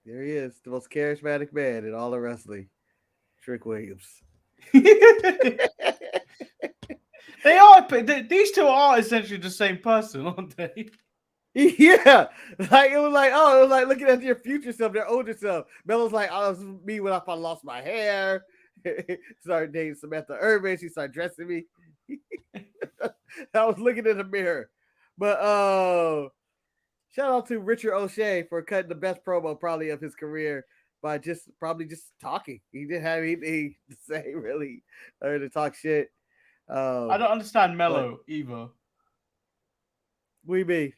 There he is, the most charismatic man in all of wrestling, Trick Williams. They are. These two are essentially the same person, aren't they? Yeah, like it was like looking at your future self, their older self. Melo's like, oh, this was me when I lost my hair. Started dating Samantha Irvin. She started dressing me. I was looking in the mirror, but shout out to Richard O'Shea for cutting the best promo probably of his career by just talking. He didn't have anything to say really or to talk shit. I don't understand But Mello either. we mean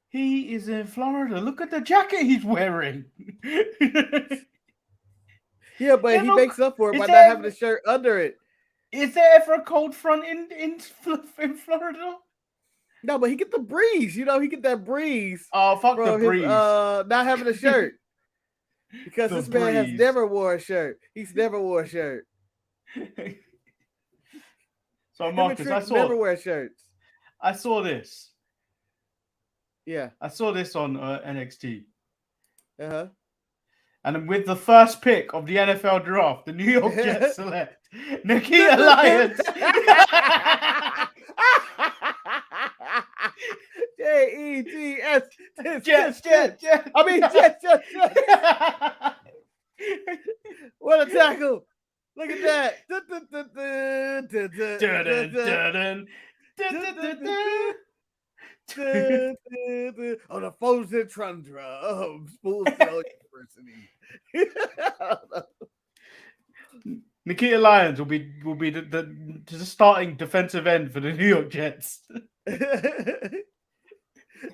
He is in Florida. Look at the jacket he's wearing. yeah, but he look, makes up for it is by not there having a shirt under it. is there ever a cold front in Florida? No, but he get the breeze. You know, he get that breeze Oh, fuck the from his breeze. not having a shirt. Because The this man has breeze. never wore a shirt. He's never wore a shirt. So Him and Marcus, Trick never wear shirts. I saw this. Yeah. I saw this on NXT. Uh-huh. And with the first pick of the NFL draft, the New York Jets select Nikita Lyons. Jets. Jets. I mean, Jets. What a tackle. Look at that. On the frozen tundra of Spoolsville University. Nikita Lyons will be the starting defensive end for the New York Jets.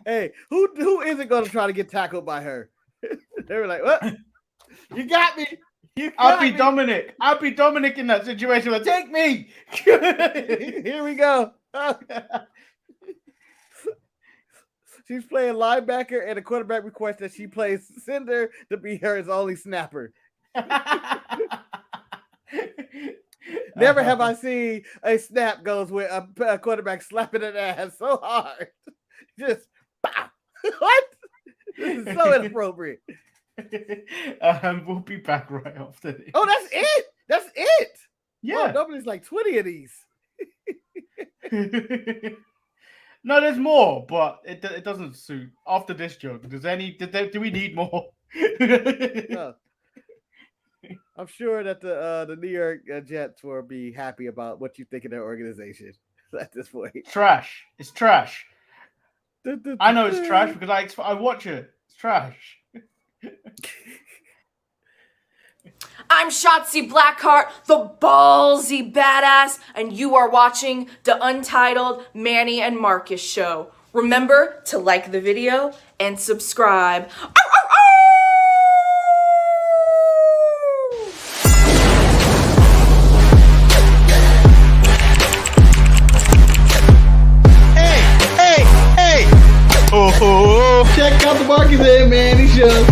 Hey, who isn't going to try to get tackled by her? They were like, "What? You got me. I'll be Dominic. I'll be Dominic in that situation. Like, take me. Here we go." She's playing linebacker, and the quarterback requests that she plays center to be her only snapper. Never have I seen a snap goes with a quarterback slapping an ass so hard. Just pow. What? This is so inappropriate. We'll be back right after this. Oh, that's it. That's it. Yeah. Well, nobody's like 20 of these. No, there's more, but it doesn't suit. After this joke, do we need more? No. I'm sure that the New York Jets will be happy about what you think of their organization at this point. Trash. It's trash. I know it's trash because I watch it. It's trash. I'm Shotzi Blackheart, the ballsy badass, and you are watching the Untitled Manny and Marcus show. Remember to like the video and subscribe. Hey! Oh! Check out the Marcus and Manny show.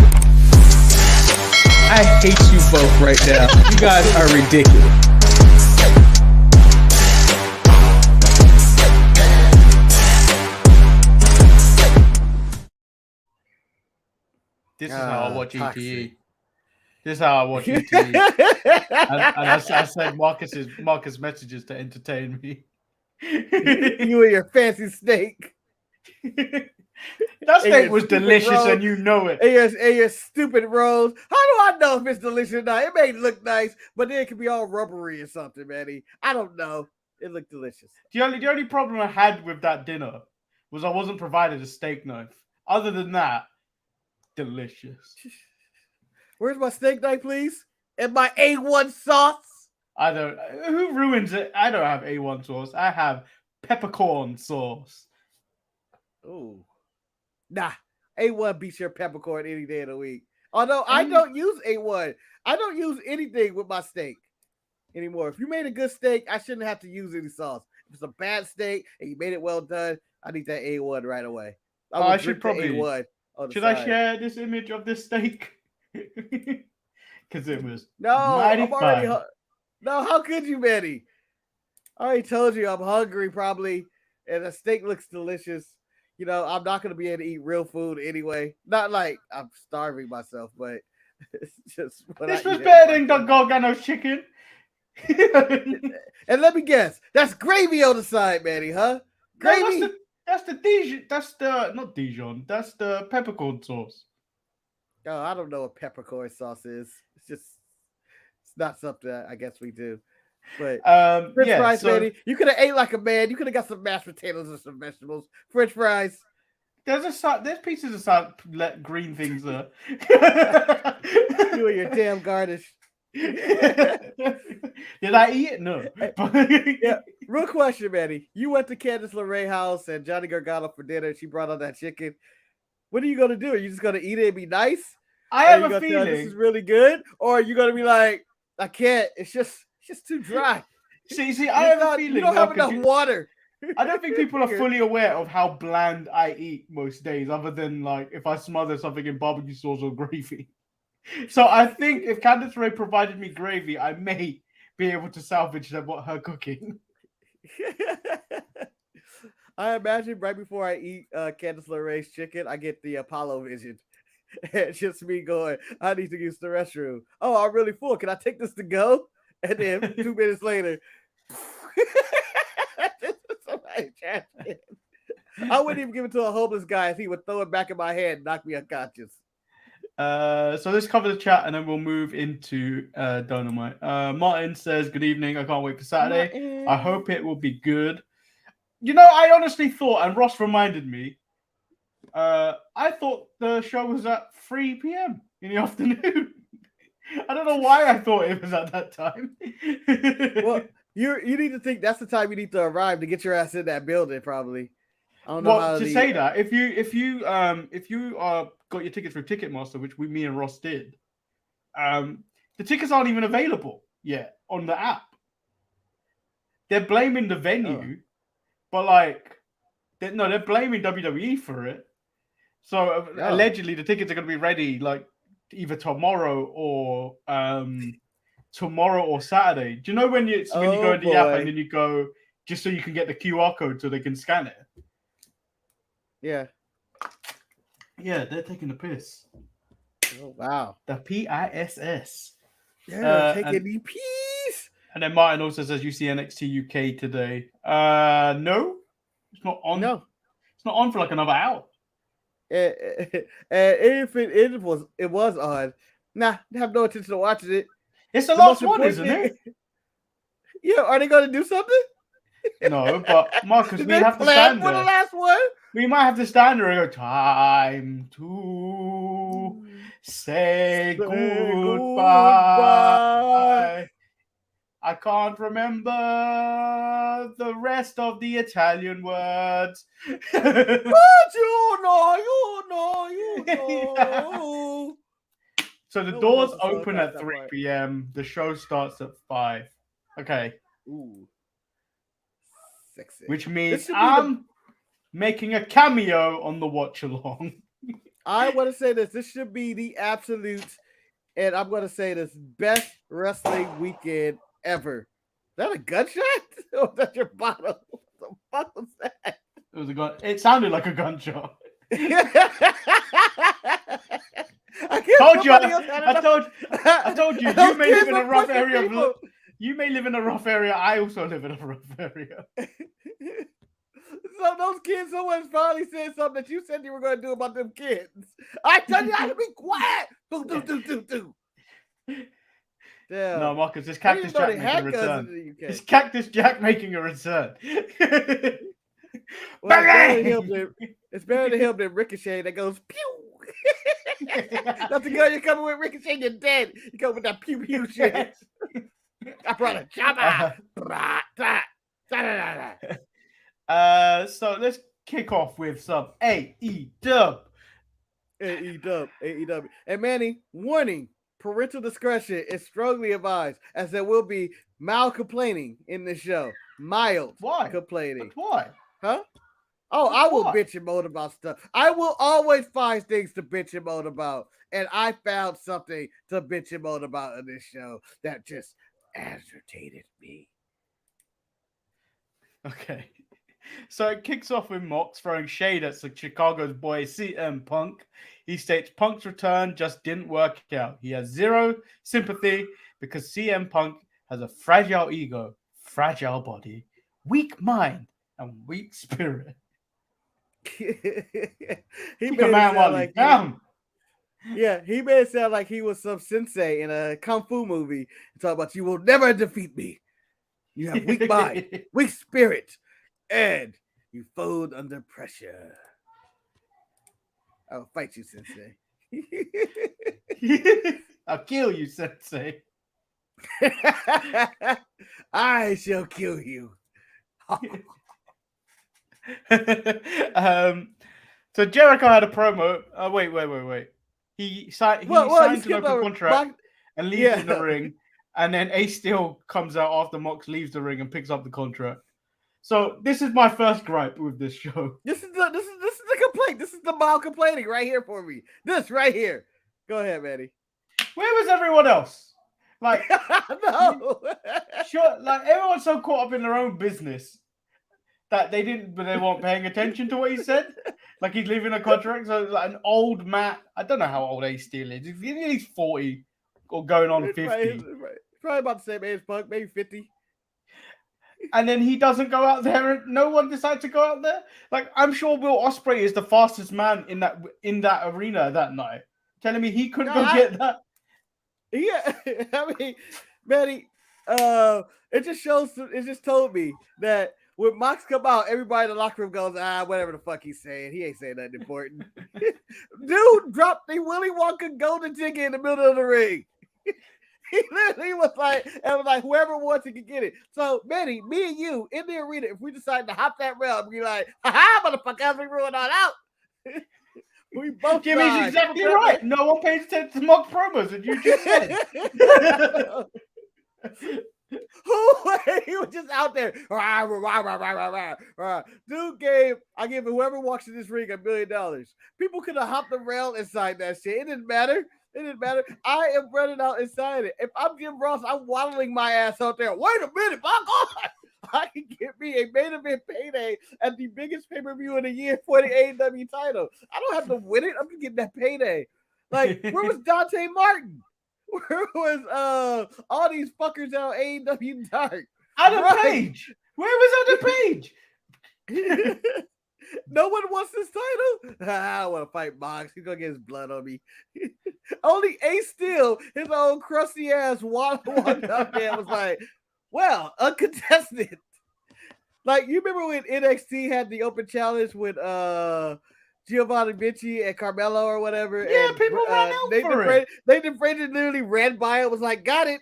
I hate you both right now. You guys are ridiculous. This is how I watch ETE. toxic. This is how I watch ETE. and I send Marcus messages to entertain me. You and your fancy steak. That steak was delicious, and you know it. And your stupid rolls. How do I know if it's delicious or not? It may look nice, but then it could be all rubbery or something, Manny. I don't know. It looked delicious. The only problem I had with that dinner was I wasn't provided a steak knife. Other than that, delicious. Where's my steak knife, please? And my A1 sauce? I don't. Who ruins it? I don't have A1 sauce. I have peppercorn sauce. Ooh. Nah. A1 beats your peppercorn any day of the week. Although I don't use A1. I don't use anything with my steak anymore. If you made a good steak, I shouldn't have to use any sauce. If it's a bad steak and you made it well done, I need that A1 right away. I should probably. A1 should I share this image of this steak? Because it was I'm already. No, how could you, Manny? I already told you I'm hungry, probably, and the steak looks delicious. You know, I'm not going to be able to eat real food anyway. Not like I'm starving myself, but It's just what This I was eat better every than fucking Gargano's chicken. And let me guess, that's gravy on the side, Manny, huh? No, Gravy? that's the Dijon. That's the not Dijon. That's the peppercorn sauce. Oh, I don't know what peppercorn sauce is. It's not something I guess we do. But French Yeah. fries, So Manny. You could have ate like a man. You could have got some mashed potatoes and some vegetables. French fries. there's pieces of green things there. You and your damn garnish. Did I eat it? No. Yeah. Real question, Manny. You went to Candice LeRae house and Johnny Gargano for dinner. And she brought out that chicken. What are you gonna do? Are you just gonna eat it and be nice? I Are have you a gonna tell her this is feeling. really good? Or are you gonna be like, I can't. It's just too dry. See, I have a feeling. You don't have Marcus, enough water. I don't think people are fully aware of how bland I eat most days, other than like if I smother something in barbecue sauce or gravy. So I think if Candice Ray provided me gravy, I may be able to salvage what her cooking. I imagine right before I eat Candice LeRae's chicken, I get the Apollo vision. It's just me going, I need to use the restroom. Oh, I'm really full. Can I take this to go? And then 2 minutes later, somebody trash can. I wouldn't even give it to a homeless guy if he would throw it back in my head and knock me unconscious. So let's cover the chat and then we'll move into Dynamite. Martin says, "Good evening. I can't wait for Saturday. Martin. I hope it will be good." You know, I honestly thought, and Ross reminded me, I thought the show was at 3 p.m. in the afternoon. I don't know why I thought it was at that time. Well, you need to think that's the time you need to arrive to get your ass in that building, probably. I don't know Well, how to say that, if you got your tickets through Ticketmaster, which me and Ross did, the tickets aren't even available yet on the app. They're blaming the venue, but like, they're blaming WWE for it. So allegedly, the tickets are going to be ready like either tomorrow or Saturday. Do you know when you go into the app and then you go just so you can get the QR code so they can scan it? Yeah. Yeah, they're taking the piss. Oh, wow. The PISS. They're taking the piss. And then Martin also says, "You see NXT UK today?" No, it's not on. No, it's not on for like another hour. If it was on, nah, I have no intention of watching it. It's the last one, isn't it? Yeah, are they going to do something? No, but Marcus, we have to plan stand for there. the last one. We might have to stand there and go, "Time to say goodbye. I can't remember the rest of the Italian words." But you know. So the No one doors knows the song open past at that 3 part. p.m. The show starts at 5. Okay. Ooh. Sexy. Which means I'm making a cameo on the watch along. I want to say this. This should be the absolute, and I'm going to say this, best wrestling weekend ever. Is that a gunshot? Or is that your bottle? What the fuck was that? It was a gun. It sounded like a gunshot. I told you. You may live in a rough area. You may live in a rough area. I also live in a rough area. So those kids, someone finally said something that you said you were going to do about them kids. I tell you, I to be quiet. Do. Damn. No, Marcus, it's Cactus Jack making a return. It's Cactus Jack making a return. Well, it's better to him than Ricochet that goes pew. That's the girl you're coming with, Ricochet. You're dead. You come with that pew pew shit. I brought a chopper. So let's kick off with some AEW. AEW. And Manny, warning: parental discretion is strongly advised, as there will be mild complaining in this show. Mild complaining. But why? Huh? Oh, I will bitch and moan about stuff. I will always find things to bitch and moan about. And I found something to bitch and moan about in this show that just agitated me. Okay. So it kicks off with Mox throwing shade at Chicago's boy CM Punk. He states Punk's return just didn't work out. He has zero sympathy because CM Punk has a fragile ego, fragile body, weak mind, and weak spirit. He Kick made a it man sound while like he's down. he made it sound like he was some sensei in a kung fu movie. Talk about you will never defeat me. You have weak mind, weak spirit, and you fold under pressure. I'll fight you, sensei. I'll kill you, Sensei. I shall kill you. So Jericho had a promo. Wait. He signs an open contract and leaves it in the ring. And then Ace Steel comes out after Mox leaves the ring and picks up the contract. So this is my first gripe with this show. This is the complaint. This is the mild complaining right here for me. This right here. Go ahead, Manny. Where was everyone else? Like, no. Sure, like everyone's so caught up in their own business that they weren't paying attention to what he said. Like he's leaving a contract. So like an old man. I don't know how old Ace Steel is. He's 40 or going on 50. Probably about the same age, Punk, maybe 50. And then he doesn't go out there, and no one decides to go out there. Like I'm sure Will Ospreay is the fastest man in that arena that night. Telling me he couldn't go get that. Yeah, I mean, Manny, it just told me that when Mox come out, everybody in the locker room goes, whatever the fuck he's saying. He ain't saying nothing important. Dude dropped the Willy Wonka golden ticket in the middle of the ring. He literally was like, whoever wants it can get it. So, Manny, me and you in the arena, if we decide to hop that rail, be like, motherfucker, we ruined all out. We both Jimmy's exactly right. No one pays attention to Mox promos, and you just said. He was just out there. Dude I give whoever walks in this ring $1 million. People could have hopped the rail inside that shit. It didn't matter. I am running out inside it. If I'm Jim Ross, I'm waddling my ass out there. Wait a minute, my God. I can get me a main event payday at the biggest pay-per-view of the year for the AEW title. I don't have to win it. I'm just getting that payday. Like, where was Dante Martin? Where was all these fuckers out AEW Dark? Adam Page. Where was Adam Page? No one wants this title. I don't want to fight Mox. He's gonna get his blood on me. Only Ace Steel, his old crusty ass, walked up there and was like, well, uncontested. Like, you remember when NXT had the open challenge with Giovanni Vinci and Carmelo or whatever? Yeah, and, people ran out for it. They literally ran by it, was like, got it.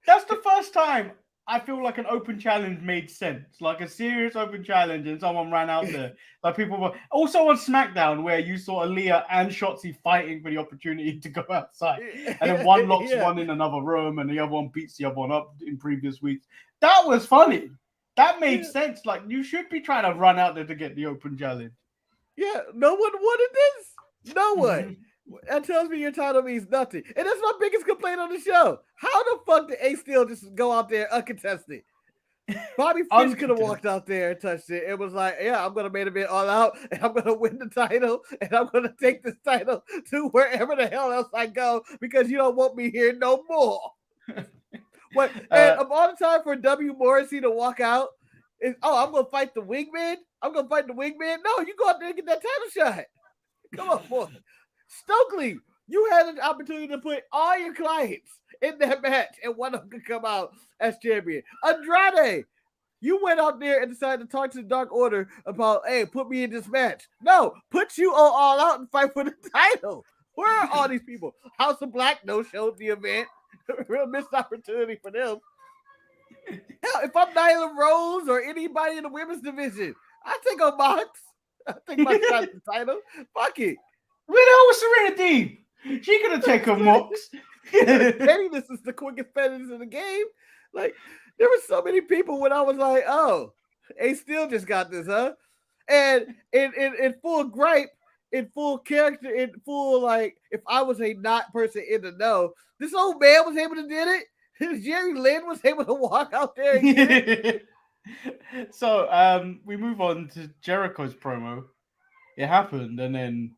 That's the first time I feel like an open challenge made sense. Like a serious open challenge and someone ran out there. Like people were also on SmackDown where you saw Aaliyah and Shotzi fighting for the opportunity to go outside. And then one locks one in another room and the other one beats the other one up in previous weeks. That was funny. That made sense. Like you should be trying to run out there to get the open challenge. Yeah, no one wanted this. No one. That tells me your title means nothing. And that's my biggest complaint on the show. How the fuck did Ace Steel just go out there uncontested? Bobby Fish could have walked out there and touched it. It was like, yeah, I'm going to main event all out, and I'm going to win the title, and I'm going to take this title to wherever the hell else I go because you don't want me here no more. And of all the time for W. Morrissey to walk out, I'm going to fight the wingman? I'm going to fight the wingman? No, you go out there and get that title shot. Come on, boy. Stokely, you had an opportunity to put all your clients in that match, and one of them could come out as champion. Andrade, you went out there and decided to talk to the Dark Order about, hey, put me in this match. No, put you all out and fight for the title. Where are all these people? House of Black no-showed the event. Real missed opportunity for them. Hell, if I'm Nyla Rose or anybody in the women's division, I take a box. I take my shot at the title. Fuck it. Where the hell was Serenity? She could have taken Mox. Pettiness is the quickest pettiness in the game. Like, there were so many people when I was like, oh, Ace Steel just got this, huh? And in full gripe, in full character, in full, like, if I was a not person in the know, this old man was able to do it. Jerry Lynn was able to walk out there and get it. So we move on to Jericho's promo. It happened, and then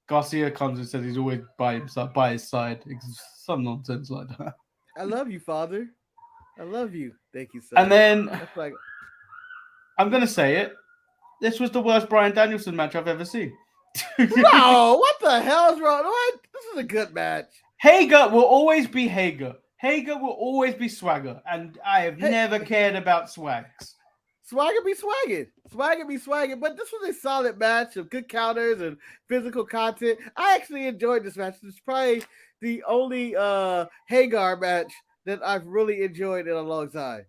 Garcia comes and says he's always by his side. Some nonsense like that. I love you, Father. I love you. Thank you, son. And then That's like, I'm gonna say it. This was the worst Bryan Danielson match I've ever seen. no, what the hell is wrong? What? This is a good match. Hager will always be Hager. Hager will always be swagger, and I have never cared about swags. Swagger be swagging. Swagger be swagging. But this was a solid match of good counters and physical content. I actually enjoyed this match. It's probably the only Hagar match that I've really enjoyed in a long time.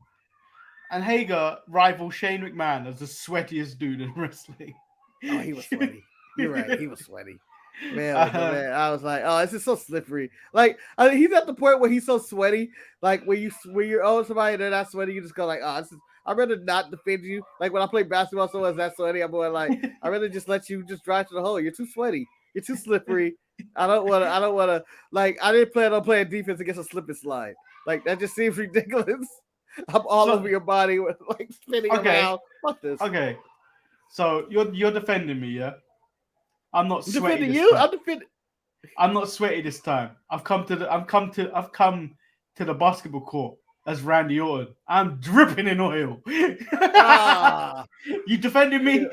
And Hager rivals Shane McMahon as the sweatiest dude in wrestling. Oh, he was sweaty. You're right. He was sweaty. Man, I was like, oh, this is so slippery. Like, I mean, he's at the point where he's so sweaty. Like when you're owing somebody and they're not sweaty, you just go like, oh, I'd rather not defend you. Like when I play basketball, someone's that sweaty, I'm going like, I'd rather just let you just drive to the hole. You're too sweaty. You're too slippery. I don't want to. Like, I didn't plan on playing defense against a slip and slide. Like that just seems ridiculous. I'm all over your body with like spinning around. Fuck this. Okay, so you're defending me, yeah? I'm not sweaty. Defending you? I'm defending. I'm not sweaty this time. I've come to the basketball court as Randy Orton. I'm dripping in oil. You defending me?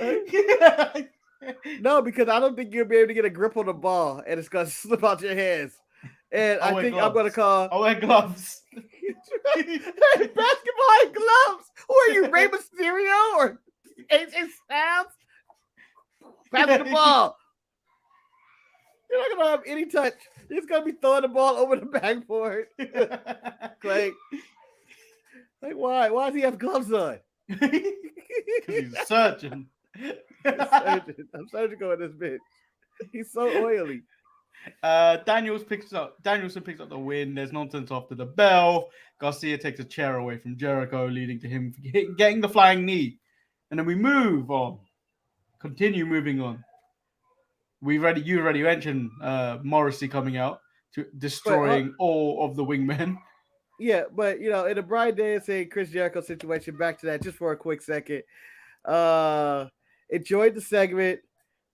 No, because I don't think you'll be able to get a grip on the ball and it's gonna slip out your hands. And I think I'm gonna call. I wear gloves. Basketball and gloves. Who are you, Rey Mysterio or AJ Styles? Pass the ball. You're not gonna have any touch. You're just gonna be throwing the ball over the backboard. Like why? Why does he have gloves on? Because he's a surgeon. I'm surgical in this bitch. He's so oily. Danielson picks up the win. There's nonsense after the bell. Garcia takes a chair away from Jericho, leading to him getting the flying knee. And then we move on. Continue moving on. You already mentioned Morrissey coming out to destroying all of the wingmen. Yeah, but in the Bryan Danielson Chris Jericho situation, back to that just for a quick second. Enjoyed the segment,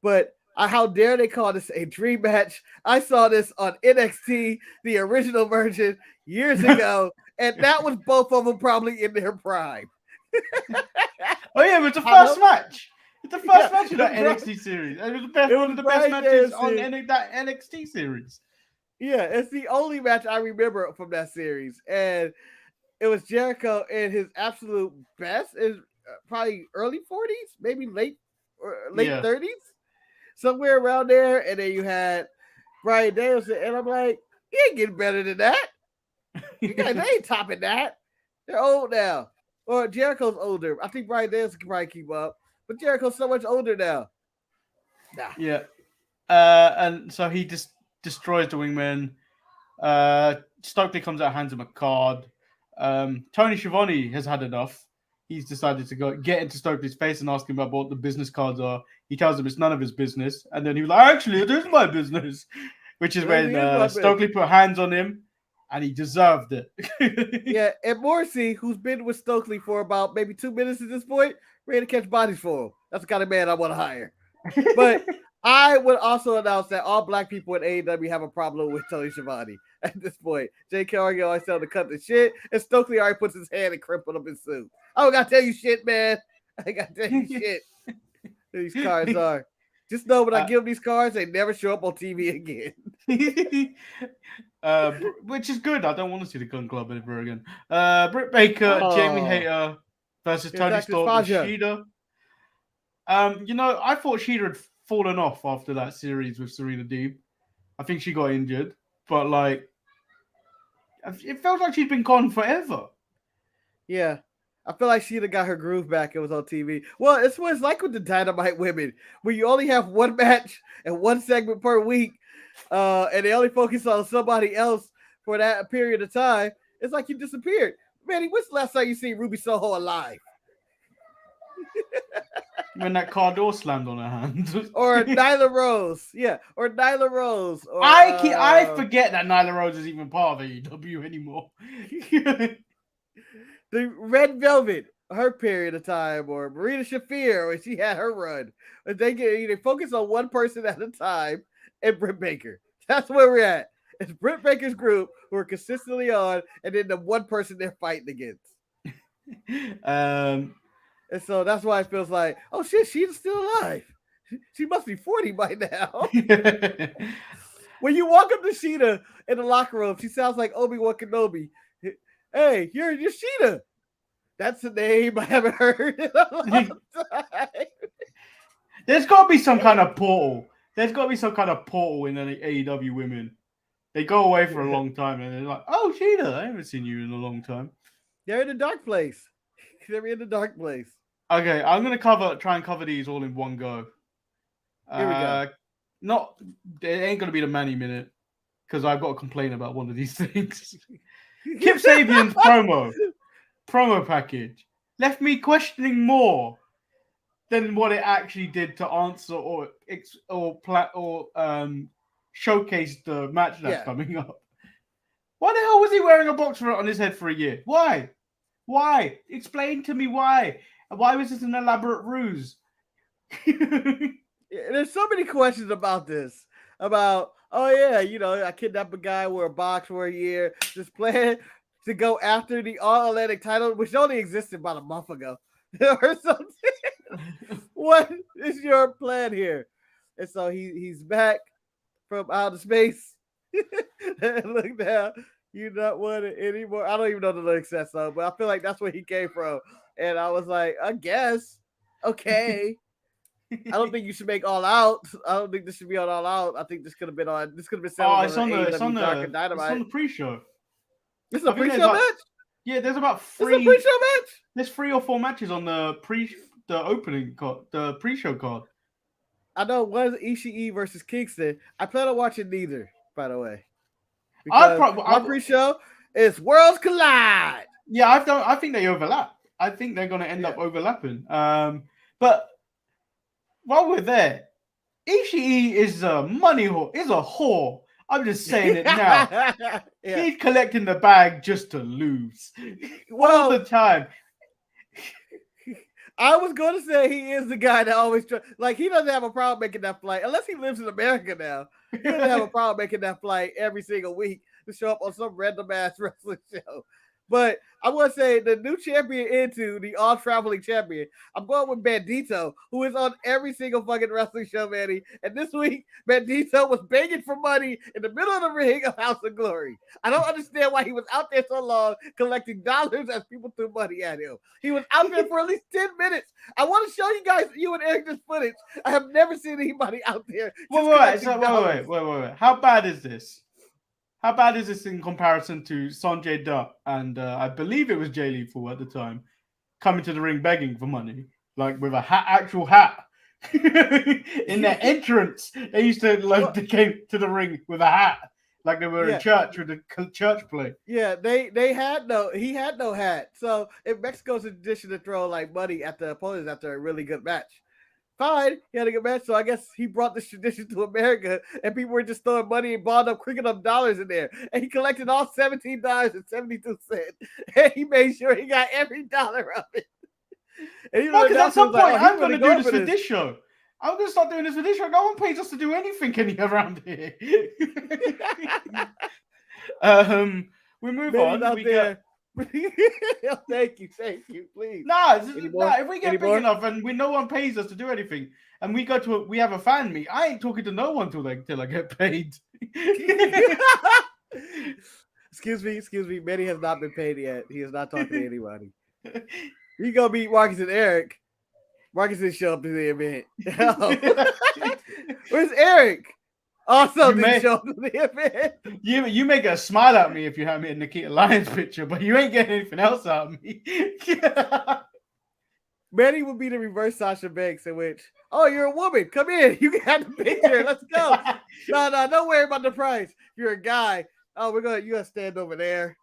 but how dare they call this a dream match? I saw this on NXT, the original version, years ago, and that was both of them probably in their prime. Oh yeah, it was the first match. It's the first match of that NXT series. It was one of the best matches on that NXT series. Yeah, it's the only match I remember from that series, and it was Jericho in his absolute best, is probably early 40s, maybe late 30s. Somewhere around there, and then you had Bryan Danielson, and I'm like, he ain't getting better than that. You guys ain't topping that. They're old now. Or Jericho's older. I think Bryan Danielson can probably keep up, but Jericho's so much older now. Nah. Yeah. And so he just destroys the wingman. Stokely comes out, hands him a card. Tony Schiavone has had enough. He's decided to go get into Stokely's face and ask him about what the business cards are. He tells him it's none of his business. And then he was like, actually, it is my business. Which is when Stokely put hands on him and he deserved it. Yeah, and Morrissey, who's been with Stokely for about maybe 2 minutes at this point, ready to catch bodies for him. That's the kind of man I want to hire. But I would also announce that all black people in AEW have a problem with Tony Schiavone at this point. Jay Cargill always tell him to cut the shit, and Stokely already puts his hand and crumpled up his suit. I don't gotta tell you shit, man. I gotta tell you shit. These cards are. Just know when I give them these cards, they never show up on TV again. Which is good. I don't want to see the Gun Club ever again. Britt Baker, Jamie Hayter versus Tony Storm and Shida. I thought Shida had fallen off after that series with Serena Deeb. I think she got injured, but it felt like she'd been gone forever. Yeah. I feel like she'd have got her groove back. It was on TV. Well, it's what it's like with the Dynamite women, where you only have one match and one segment per week, and they only focus on somebody else for that period of time. It's like you disappeared. Manny, when's the last time you seen Ruby Soho alive? When that car door slammed on her hand. Or Nyla Rose. Yeah, or Nyla Rose. Or, I forget that Nyla Rose is even part of AEW anymore. The Red Velvet. her period of time, or Marina Shafir when she had her run. But they focus on one person at a time, and Britt Baker. That's where we're at. It's Britt Baker's group who are consistently on, and then the one person they're fighting against. And so that's why it feels like, oh shit, she's still alive. She must be 40 by now. When you walk up to Sheeta in the locker room, she sounds like Obi-Wan Kenobi. Hey, you're Sheeta. That's a name I haven't heard in a long time. There's got to be some kind of portal. There's got to be some kind of portal in the AEW women. They go away for a long time and they're like, oh, Sheeta, I haven't seen you in a long time. They're in the dark place. They're in the dark place. Okay, I'm gonna try and cover these all in one go. Here we go. It ain't gonna be the Manny minute because I've got to complain about one of these things. Kip Sabian's promo package left me questioning more than what it actually did to answer or showcase the match that's coming up. Why the hell was he wearing a box on his head for a year? Why? Why? Explain to me why. Why was this an elaborate ruse? There's so many questions about this. About, oh yeah, I kidnapped a guy, wore a box for a year, just plan to go after the All-Atlantic title, which only existed about a month ago or something. What is your plan here? And so he's back from outer space. Look now, you not want it anymore. I don't even know the lyrics that song, but I feel like that's where he came from. And I was like, I guess, okay. I don't think you should make All Out. I don't think this should be on All Out. I think this could have been on. This could have been set it's on the pre-show. This is a pre-show match. Yeah, there's about three. This is a pre-show match. There's 3 or 4 matches on the opening card, the pre-show card. I know one's Ishii versus Kingston. I plan on watching neither, by the way. Our pre-show is Worlds Collide. Yeah, I think they overlap. I think they're going to end up overlapping. But while we're there, Ishii is a money whore. Is a whore. I'm just saying it now. He's collecting the bag just to lose. All the time. I was going to say he is the guy that always he doesn't have a problem making that flight unless he lives in America now. He doesn't have a problem making that flight every single week to show up on some random ass wrestling show. But I want to say the new champion into the all-traveling champion, I'm going with Bandito, who is on every single fucking wrestling show, Manny. And this week, Bandito was begging for money in the middle of the ring of House of Glory. I don't understand why he was out there so long collecting dollars as people threw money at him. He was out there for at least 10 minutes. I want to show you guys, you and Eric, this footage. I have never seen anybody out there. Wait. How bad is this? How bad is this in comparison to Sanjay Dutt and I believe it was Jay Lethal at the time coming to the ring begging for money, like with a actual hat in their entrance? They used to they came to the ring with a hat, like they were in church with a church play. Yeah, he had no hat. So if Mexico's tradition to throw money at the opponents after a really good match. Fine, he had a good match, so I guess he brought this tradition to America, and people were just throwing money and balled up, cricket up dollars in there, and he collected all $17.72, and he made sure he got every dollar of it. Because at some point, I'm going to do this for this show. I'm going to start doing this for this show. No one pays us to do anything around here. We move on. Thank you, please. If we get big enough and no one pays us to do anything, and we have a fan meet, I ain't talking to no one till I get paid. Excuse me. Manny has not been paid yet. He is not talking to anybody. You go meet Marcus and Eric. Marcus didn't show up to the event. Where's Eric? Also, didn't show up to the event. You make a smile at me if you have me in Nikita Lyons picture, but you ain't getting anything else out of me. Manny would be the reverse Sasha Banks, in which, you're a woman. Come in. You can have the picture. Let's go. No, don't worry about the price. You're a guy. You gotta stand over there.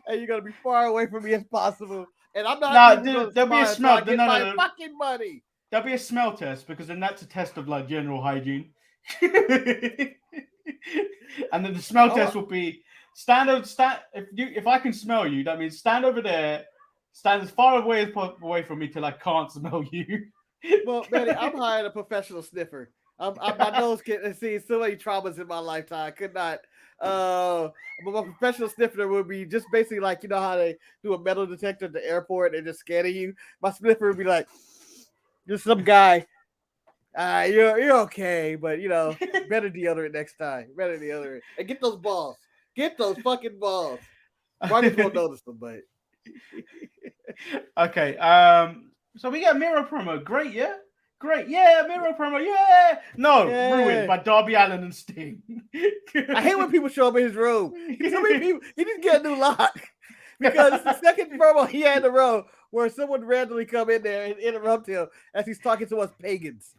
And you're gonna be far away from me as possible. And I'm not. There'll be a smell. My fucking money. There'll be a smell test because then that's a test of general hygiene. And then the smell test will be If I can smell you, that means stand over there. Stand as far away from me till I can't smell you. Well, Manny, I'm hiring a professional sniffer. My nose can see so many traumas in my lifetime. I could not. But my professional sniffer would be just basically like, you know how they do a metal detector at the airport and they're just scanning you. My sniffer would be like, just some guy. You're okay, but you know, better deodorant next time. Better deodorant. And get those balls. Get those fucking balls. Marcus won't notice them, but okay. So we get a Miro promo. Great, yeah? Great. Yeah, Miro promo. Yeah. No, ruined by Darby Allin and Sting. I hate when people show up in his room. So many people, he just get a new lock. Because it's the second promo he had in a row where someone randomly come in there and interrupt him as he's talking to us pagans.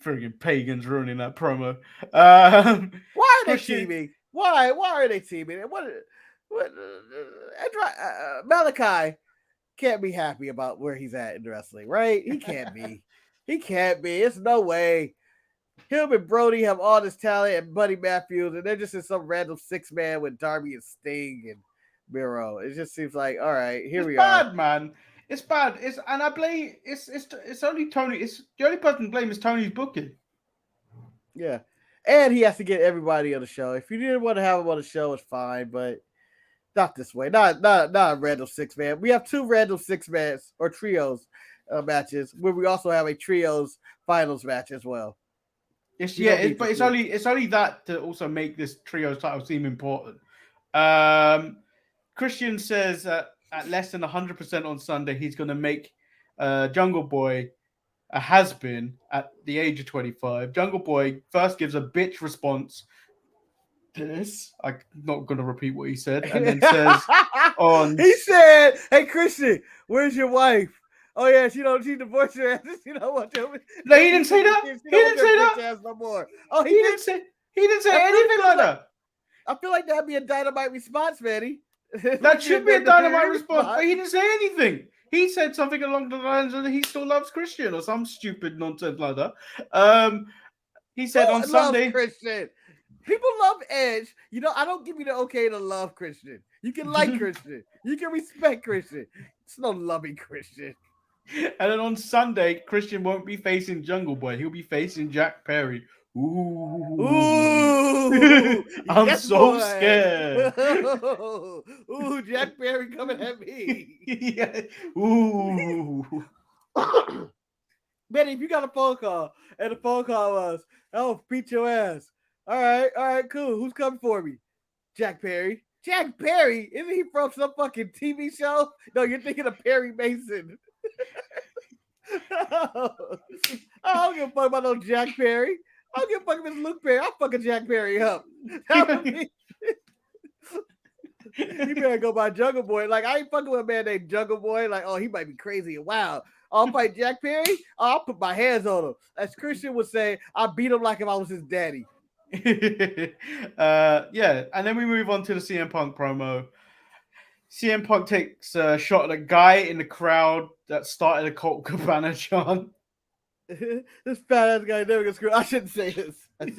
Friggin' pagans ruining that promo. Why are they teaming? Why are they teaming? And what Malachi can't be happy about where he's at in wrestling, right? He can't be. He can't be. It's no way. Him and Brody have all this talent and Buddy Matthews, and they're just in some random 6-man with Darby and Sting and Miro. It just seems like, all right, here we are. It's bad, man. It's bad. And I blame it's only Tony. It's the only person to blame is Tony's booking. Yeah. And he has to get everybody on the show. If you didn't want to have him on the show, it's fine, but not this way. Not a random 6-man. We have 2 random 6-mans or trios matches where we also have a trios finals match as well. It's only that to also make this trios title seem important. Christian says at less than 100% on Sunday, he's going to make Jungle Boy a has-been at the age of 25. Jungle Boy first gives a bitch response to this. I'm not going to repeat what he said. And then says he said, hey, Christian, where's your wife? Oh, yeah, she divorced her ass. You know what? No, he didn't say that. He didn't say that. No more. Oh, he didn't say anything like that. I feel like that'd be a Dynamite response, Manny. That should be a Dynamite response, but he didn't say anything. He said something along the lines of he still loves Christian or some stupid nonsense like that. He said on Sunday, Christian. People love Edge. You know, I don't give you the okay to love Christian. You can like Christian. You can respect Christian. It's no loving Christian. And then on Sunday, Christian won't be facing Jungle Boy. He'll be facing Jack Perry. Ooh. I'm so scared. Ooh, Jack Perry coming at me. Yeah. Ooh. Betty, if you got a phone call and the phone call was, oh, beat your ass. All right, cool. Who's coming for me? Jack Perry. Jack Perry? Isn't he from some fucking TV show? No, you're thinking of Perry Mason. I don't give a fuck about no Jack Perry. I don't give a fuck if it's Luke Perry. I'll fucking Jack Perry up. You better go by Jungle Boy. Like, I ain't fucking with a man named Jungle Boy. Like, oh, he might be crazy and wild. I'll fight Jack Perry. Oh, I'll put my hands on him. As Christian would say, I'll beat him like if I was his daddy. Yeah, and then we move on to the CM Punk promo. CM Punk takes a shot at a guy in the crowd that started a Colt Cabana chant. This fat ass guy never gets screwed. I shouldn't say this. I'm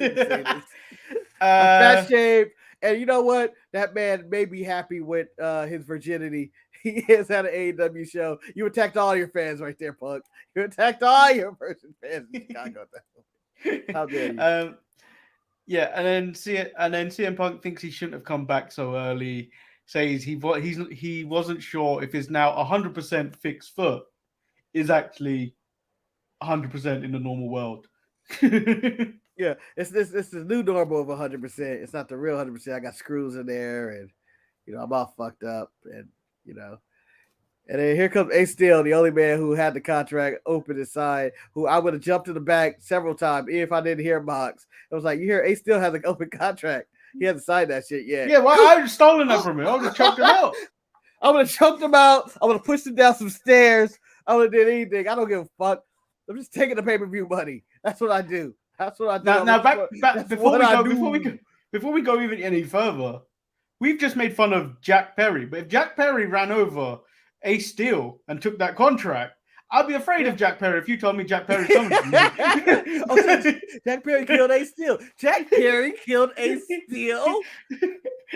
fat shape. And you know what? That man may be happy with his virginity. He has had an AEW show. You attacked all your fans right there, Punk. You attacked all your person fans in Chicago. How dare you? Yeah, and then CM Punk thinks he shouldn't have come back so early. Says he wasn't sure if his now 100% fixed foot is actually 100% in the normal world. Yeah, it's the new normal of 100%. It's not the real 100%. I got screws in there, and I'm all fucked up, and and then here comes Ace Steel, the only man who had the contract open inside, who I would have jumped in the back several times if I didn't hear Mox. It was like, you hear Ace Steel has an open contract. He hasn't signed that shit yet. Yeah, well, I would have stolen that from him. I would have choked him out. I would have choked him out. I would have pushed him down some stairs. I would have did anything. I don't give a fuck. I'm just taking the pay-per-view money. That's what I do. That's what I do. Now before we go even any further, we've just made fun of Jack Perry. But if Jack Perry ran over Ace Steel and took that contract, I'd be afraid of Jack Perry if you told me Jack Perry's coming for me. Jack Perry killed Ace Steel. Jack Perry killed Ace Steel.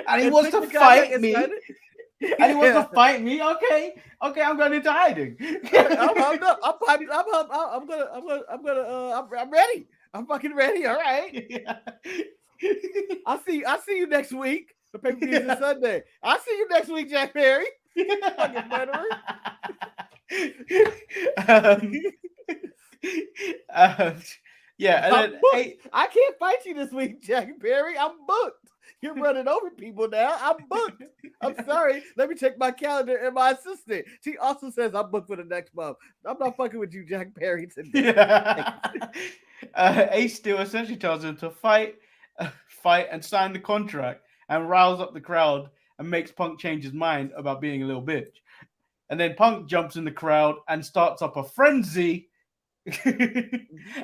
And he If wants to Chicago fight gets me. started- And he wants Yeah. to fight me. Okay, I'm going into hiding. I'm ready. I'm fucking ready. All right. I see you next week. The pay-per-view is this Sunday. I'll see you next week, Jack Perry. Fucking murderer. Yeah, and I'm then booked. I can't fight you this week, Jack Perry. I'm booked. You're running over people now. I'm booked. I'm sorry. Let me check my calendar and my assistant. She also says I'm booked for the next month. I'm not fucking with you, Jack Perry, today. Ace Steel essentially tells him to fight and sign the contract and rouse up the crowd and makes Punk change his mind about being a little bitch. And then Punk jumps in the crowd and starts up a frenzy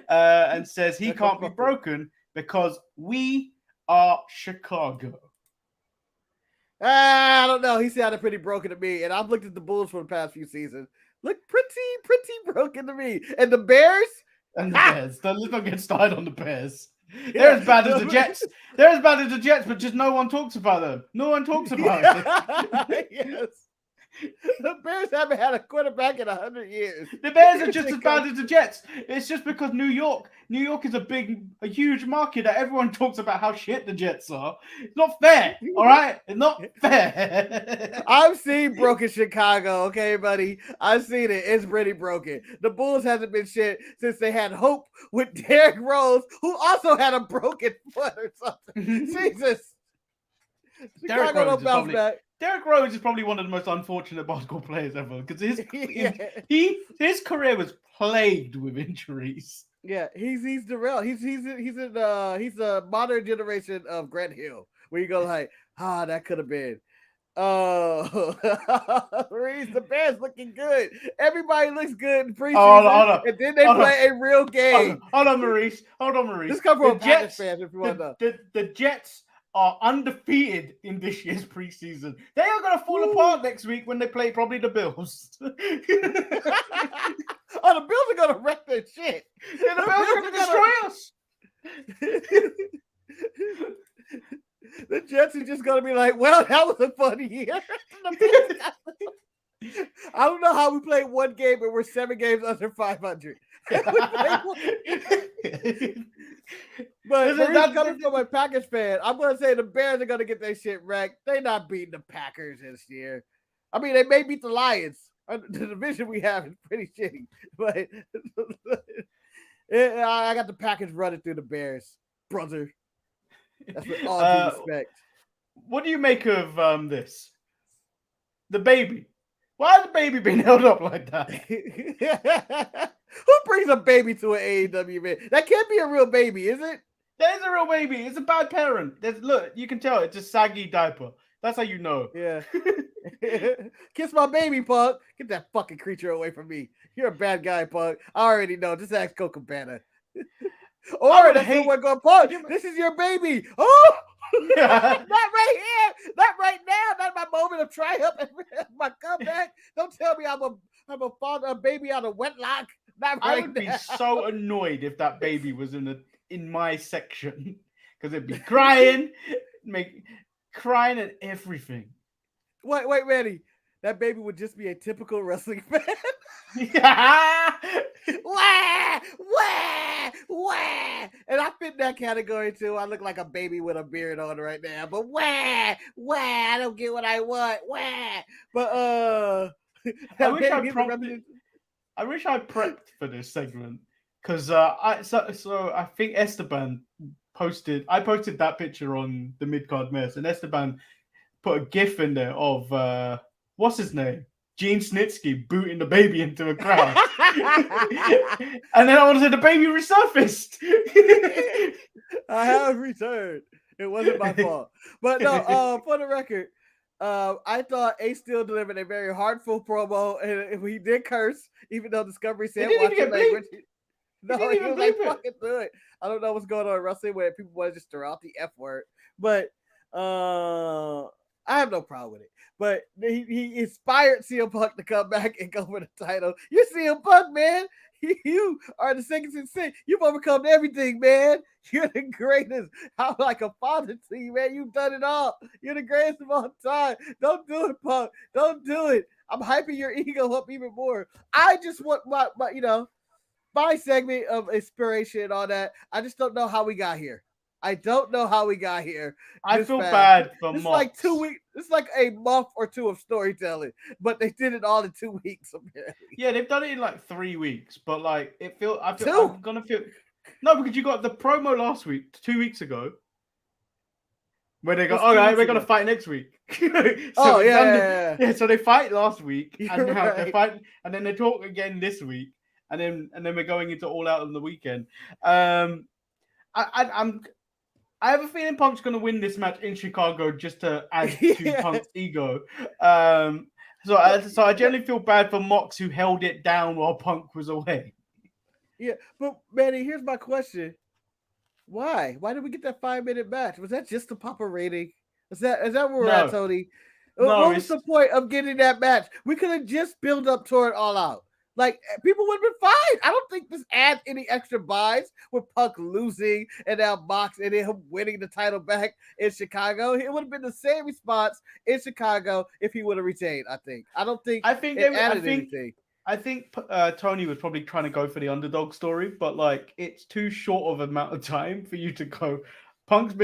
and says he can't be broken because we are Chicago. I don't know. He sounded pretty broken to me. And I've looked at the Bulls for the past few seasons. Look pretty broken to me. And the Bears? And the Bears. Let's not get started on the Bears. They're as bad as the Jets. They're as bad as the Jets, but just no one talks about them. No one talks about it. Yes. The Bears haven't had a quarterback in 100 years. The Bears are just as bad as the Jets. It's just because New York is a huge market that everyone talks about how shit the Jets are. It's not fair, all right? It's not fair. I've seen broken Chicago, okay, buddy? I've seen it. It's pretty broken. The Bulls hasn't been shit since they had hope with Derrick Rose, who also had a broken foot or something. Jesus. Chicago don't bounce back. Derrick Rose is probably one of the most unfortunate basketball players ever because his career was plagued with injuries. Yeah, he's Darrell. He's a modern generation of Grant Hill, where you go like, that could have been. Reese, the Bears looking good. Everybody looks good in preseason, and then they play a real game. Hold on, Maurice. This comes from a Packers fan, if you want to know. The Jets are undefeated in this year's preseason. They are going to fall apart next week when they play probably the Bills. The Bills are going to wreck their shit. Yeah, the Bills are going to destroy us. The Jets are just going to be like, well, that was a fun year. I don't know how we played one game and we're 7 games under 500. But that's coming from a Packers fan. I'm going to say the Bears are going to get their shit wrecked. They're not beating the Packers this year. I mean, they may beat the Lions. The division we have is pretty shitty. But I got the Packers running through the Bears. Brother. That's with all due respect. What do you make of this? The baby. Why has the baby been held up like that? Who brings a baby to an AEW event? That can't be a real baby, is it? That is a real baby. It's a bad parent. Look, you can tell it's a saggy diaper. That's how you know. Yeah. Kiss my baby, Punk. Get that fucking creature away from me. You're a bad guy, Punk. I already know. Just ask Coco Cabana. Or that's what going, Punk. This is your baby. Oh, not right here. Not right now. Not my moment of triumph. My comeback. Don't tell me I'm a father, a baby out of wedlock. Not right I would be so annoyed if that baby was in my section because it'd be crying, crying and everything. Wait, Randy. That baby would just be a typical wrestling fan. Wah, wah, wah. And I fit that category too. I look like a baby with a beard on right now. But wah, wah, I don't get what I want. Wah. But I wish I prepped for this segment because I think Esteban posted that picture on the mid-card mess, and Esteban put a gif in there of what's his name? Gene Snitsky booting the baby into a crowd. And then I want to say the baby resurfaced. I have returned. It wasn't my fault. But no, for the record, I thought Ace Steel delivered a very heartful promo, and he did curse, even though Discovery said watch the language. No, he was like fucking through it. I don't know what's going on in wrestling where people want to just throw out the F word. But I have no problem with it. But he inspired CM Punk to come back and go for the title. You're CM Punk, man. You are the second insane. You've overcome everything, man. You're the greatest. I'm like a father to you, man. You've done it all. You're the greatest of all time. Don't do it, Punk. Don't do it. I'm hyping your ego up even more. I just want my segment of inspiration and all that. I just don't know how we got here. I don't know how we got here. I This feel fast. bad for This is Mox. like 2 weeks. It's like a month or two of storytelling, but they did it all in 2 weeks. Apparently. Yeah, they've done it in like 3 weeks, but like I feel Two? I'm gonna feel no, because you got the promo last week, 2 weeks ago, where they go, What's all 2 right, weeks we're gonna ago? fight next week. Oh, they've yeah, done yeah, yeah. So they fight last week, and You're now they right. fight, and then they talk again this week, and then we're going into All Out on the weekend. I have a feeling Punk's going to win this match in Chicago just to add to Yeah. Punk's ego. So I generally feel bad for Mox, who held it down while Punk was away. Yeah, but Manny, here's my question: Why? Why did we get that 5-minute match? Was that just to pop a rating? Is that where we're at, No, Tony? no, What was the point of getting that match? We could have just built up toward All Out. Like people would have been fine. I don't think this adds any extra buys with Punk losing and now Mox and then him winning the title back in Chicago. It would have been the same response in Chicago if he would have retained. I don't think I think it added anything. I think Tony was probably trying to go for the underdog story, but like it's too short of amount of time for you to go. Punk's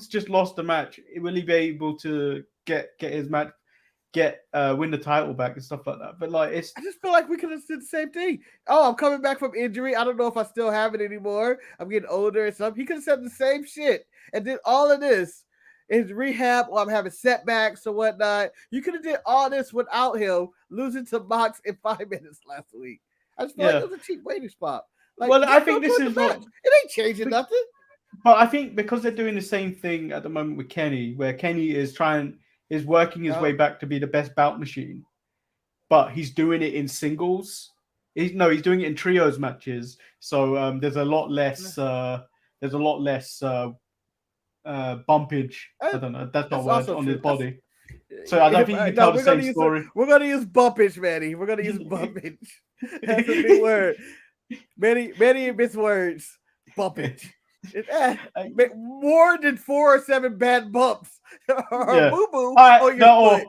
just lost a match. Will he be able to get his match, win the title back and stuff like that? But like it's I just feel like we could have said the same thing. Oh, I'm coming back from injury. I don't know if I still have it anymore. I'm getting older and stuff. He could have said the same shit and did all of this in rehab or I'm having setbacks or whatnot. You could have did all this without him losing to Mox in 5 minutes last week. I just feel like Yeah. it was a cheap waiting spot. Like, well, I just think go this toward is the not. match. It ain't changing nothing. But I think because they're doing the same thing at the moment with Kenny, where Kenny is working his way back to be the best bout machine, but he's doing it in singles. He's doing it in trios matches. So there's a lot less. Bumpage. I don't know. That's not a word on his body. So I don't think you can tell the same story. We're gonna use bumpage, Manny. We're gonna use bumpage. That's a new word. Many of his words. Bumpage. More than 4 or 7 bad bumps or boo boo on your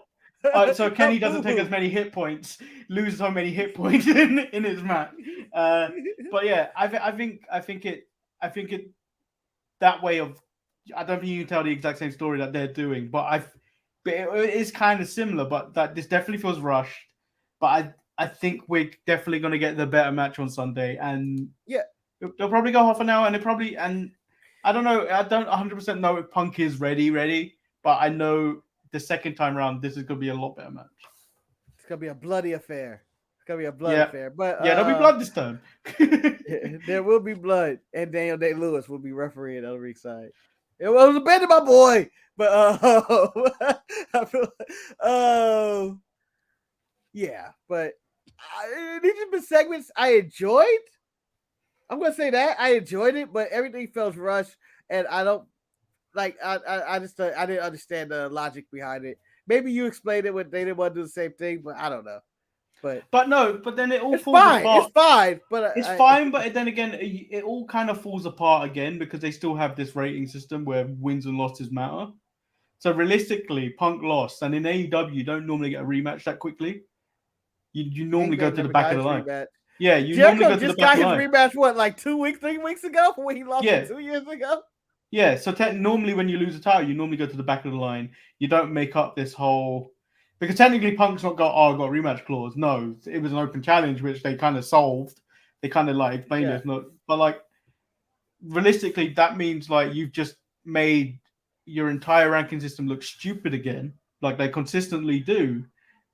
foot. So Kenny doesn't take as many hit points, lose so many hit points in his match. But yeah, I think it that way of. I don't think you can tell the exact same story that they're doing, but it is kind of similar. But that this definitely feels rushed. But I think we're definitely going to get the better match on Sunday, and yeah, they'll probably go half an hour, and I don't know. I don't 100% know if Punk is ready, but I know the second time around this is going to be a lot better match. It's going to be a bloody affair. But there'll be blood this time. There will be blood, and Daniel Day-Lewis will be refereeing on the ringside. It was abandoned, my boy, but I feel, yeah, but these have been segments I enjoyed. I'm gonna say that I enjoyed it, but everything felt rushed, and I don't like. I just I didn't understand the logic behind it. Maybe you explained it when they didn't want to do the same thing, but I don't know. But then it all falls fine. apart. It's fine, but it's fine. But then again, it all kind of falls apart again because they still have this rating system where wins and losses matter. So realistically, Punk lost, and in AEW, you don't normally get a rematch that quickly. You normally go to the back of the line. Rematch. Yeah, you Jericho normally go to the back of the line. Just got his rematch, what, like 2 weeks, 3 weeks ago when he lost it 2 years ago? Yeah, so normally when you lose a title, you normally go to the back of the line. You don't make up this whole... Because technically Punk's not got, I've got a rematch clause. No, it was an open challenge, which they kind of solved. They kind of like explained it. But like, realistically, that means like you've just made your entire ranking system look stupid again, like they consistently do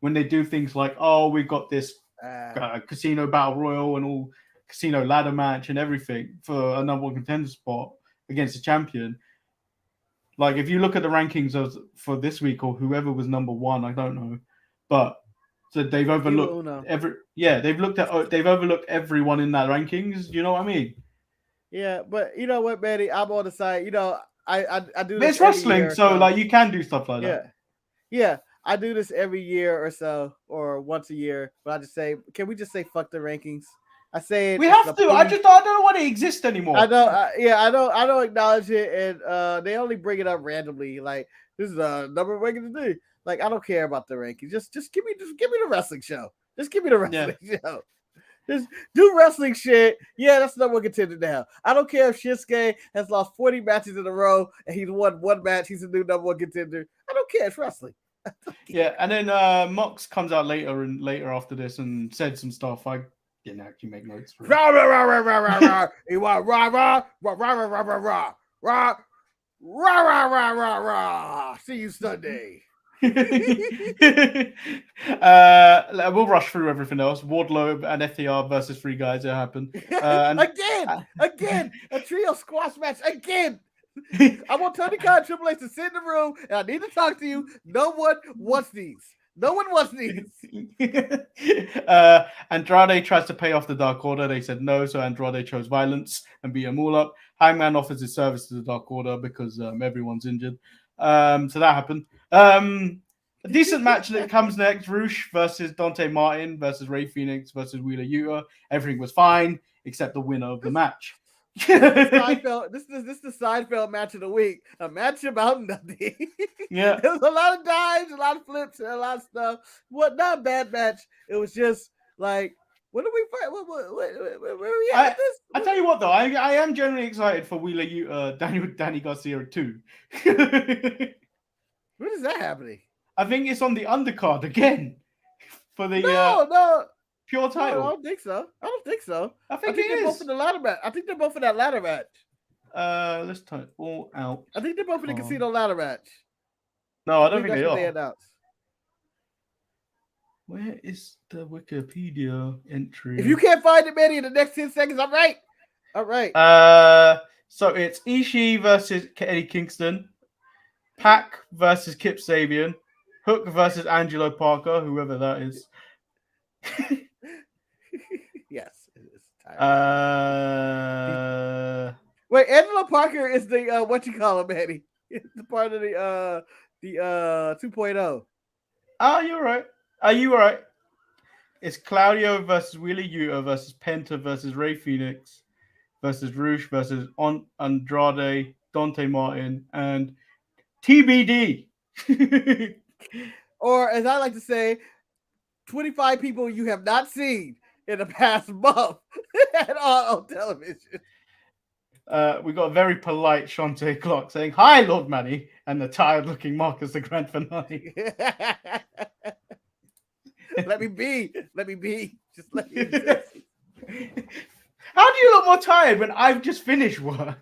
when they do things like, we've got this casino battle royal and all casino ladder match and everything for a number one contender spot against a champion. Like if you look at the rankings for this week or whoever was number one, I don't know, but so they've overlooked they've overlooked everyone in that rankings. You know what I mean? Yeah, but you know what, Manny, I'm on the side. You know, I do. But it's wrestling, so like you can do stuff like that. Yeah. I do this every year or so, or once a year. But I just say, can we just say fuck the rankings? I say it. We it's have to. I don't know why they exist anymore. I don't. I don't acknowledge it, and they only bring it up randomly. Like this is a number one to do. Like I don't care about the rankings. Just give me the wrestling show. Just give me the wrestling show. Just do wrestling shit. Yeah, that's number one contender now. I don't care if Shinsuke has lost 40 matches in a row and he's won one match. He's a new number one contender. I don't care. It's wrestling. Yeah, and then Mox comes out later after this and said some stuff. I didn't actually make notes. Rah rah rah rah rah rah rah. You want rah rah rah rah rah rah rah rah rah rah rah rah rah. See you Sunday. We'll rush through everything else. Wardlow and FTR versus three guys. It happened again. A trio squash match again. I want Tony Khan and Triple H to sit in the room, and I need to talk to you. No one wants these. Andrade tries to pay off the Dark Order. They said no, so Andrade chose violence and beat them all up. Hangman offers his service to the Dark Order because everyone's injured. So that happened. A decent match that comes next: Roosh versus Dante Martin versus Ray Phoenix versus Wheeler Yuta. Everything was fine except the winner of the match. This is the Seinfeld match of the week. A match about nothing. Yeah, there was a lot of dives, a lot of flips, and a lot of stuff. Not a bad match. It was just like, what are we fight? Where are we at with this? I tell you what, though, I am generally excited for Wheeler Yuta, Danny Garcia too. When is that happening? I think it's on the undercard again for the pure title. No, I don't think so. I think they're both in the ladder match. I think they're both in that ladder match. Let's type all out. I think they're both in the casino ladder match. No, I don't think they are. They announced. Where is the Wikipedia entry? If you can't find it, Manny, in the next 10 seconds, I'm right. All right. So it's Ishii versus Eddie Kingston, Pac versus Kip Sabian, Hook versus Angelo Parker, whoever that is. Yes. Wait, Angelo Parker is the what you call him, Manny? It's the part of the 2.0. Oh, you're right. Are you right? It's Claudio versus Wheeler Yuta versus Penta versus Ray Phoenix versus Roosh versus Andrade, Dante Martin, and TBD. Or as I like to say, 25 people you have not seen in the past month at all on television. We got a very polite Shantae Clark saying, "Hi, Lord Manny," and the tired-looking Marcus the grand finale. Let me be. Just let me exist. How do you look more tired when I've just finished work?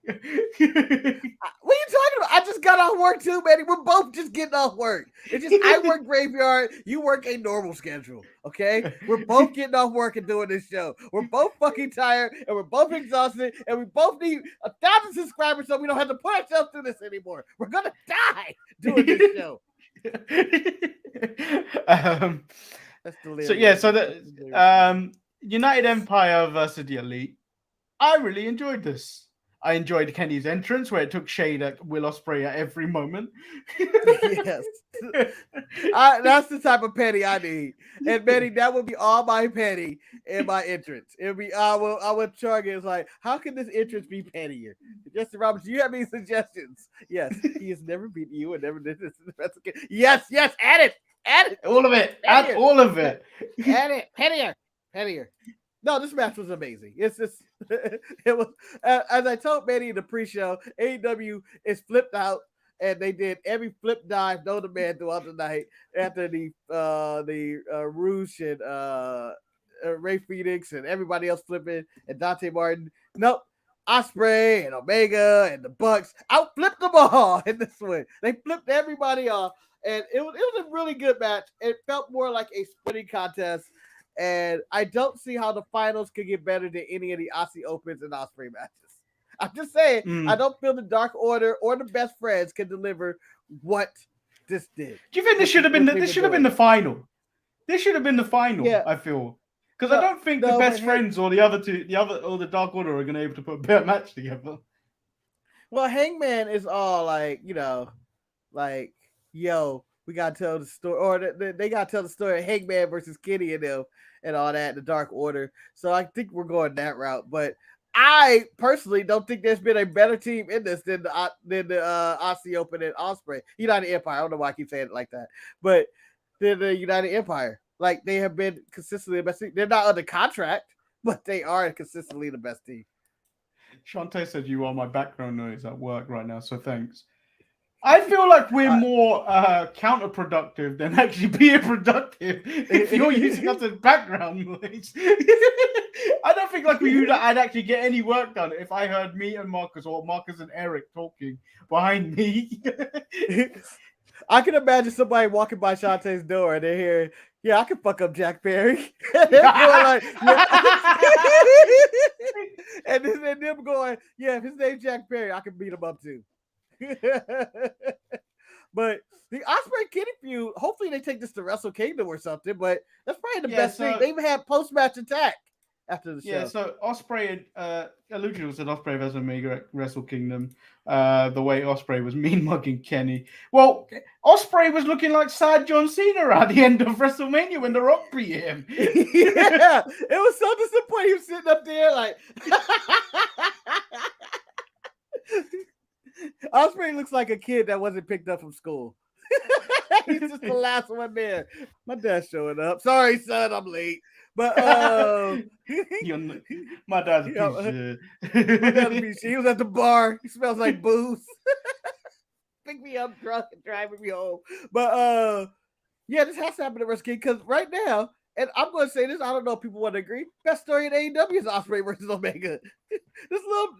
What are you talking about? I just got off work too, Manny. We're both just getting off work. It's just I work graveyard, you work a normal schedule. Okay? We're both getting off work and doing this show. We're both fucking tired and we're both exhausted and we both need 1,000 subscribers so we don't have to put ourselves through this anymore. We're gonna die doing this show. That's delirious. So the United Empire versus the Elite. I really enjoyed this. I enjoyed Kenny's entrance where it took shade at Will Ospreay at every moment. Yes. That's the type of petty I need. And Benny, that would be all my petty in my entrance. It would be I would target is like, how can this entrance be pettier? Justin Roberts, do you have any suggestions? Yes, he has never beaten you and never did this. That's okay. Yes, add it. All of it. Add all of it. Add it. Pettier. No, this match was amazing. It's just, it was, as I told Manny in the pre-show, AEW is flipped out, and they did every flip dive known to man throughout the night after the Roosh and Ray Phoenix and everybody else flipping and Dante Martin. Nope. Ospreay and Omega and the Bucks out-flipped them all in this one. They flipped everybody off, and it was a really good match. It felt more like a splitting contest. And I don't see how the finals could get better than any of the Aussie Opens and Ospreay matches. I'm just saying, I don't feel the Dark Order or the Best Friends can deliver what this did. Do you think this should have been the final? This should have been the final. Yeah. I feel because I don't think the Best Friends or the Dark Order are going to be able to put a better match together. Well, Hangman is all like, yo, we gotta tell the story, or they gotta tell the story of Hangman versus Kenny and them and all that, the Dark Order. So I think we're going that route. But I personally don't think there's been a better team in this than the Aussie Open and Osprey, United Empire. I don't know why I keep saying it like that, but than the United Empire. Like they have been consistently the best team. They're not under contract, but they are consistently the best team. Shantae said you are my background noise at work right now, so thanks. I feel like we're more counterproductive than actually being productive if you're using us as background noise. I don't think like I'd actually get any work done if I heard me and Marcus or Marcus and Eric talking behind me. I can imagine somebody walking by Shantae's door and they hear, "Yeah, I can fuck up Jack Perry." And they're going like, yeah. and then them going, "Yeah, if his name's Jack Perry, I can beat him up too." But the Osprey Kenny feud, hopefully they take this to Wrestle Kingdom or something. But that's probably the best thing. They've had post match attack after the show. Yeah, so Osprey and Illusion said Osprey versus Omega at Wrestle Kingdom. The way Osprey was mean mugging Kenny. Well, Osprey was looking like sad John Cena at the end of WrestleMania when The Rock beat him. Yeah, it was so disappointing. He was sitting up there like. Osprey looks like a kid that wasn't picked up from school. He's just the last one there. My dad's showing up. Sorry, son, I'm late. But my dad's a piece of shit. He was at the bar. He smells like booze. Pick me up drunk and driving me home. But yeah, this has to happen to Wrestle King because right now, and I'm going to say this, I don't know if people want to agree. Best story in AEW is Osprey versus Omega. Just these little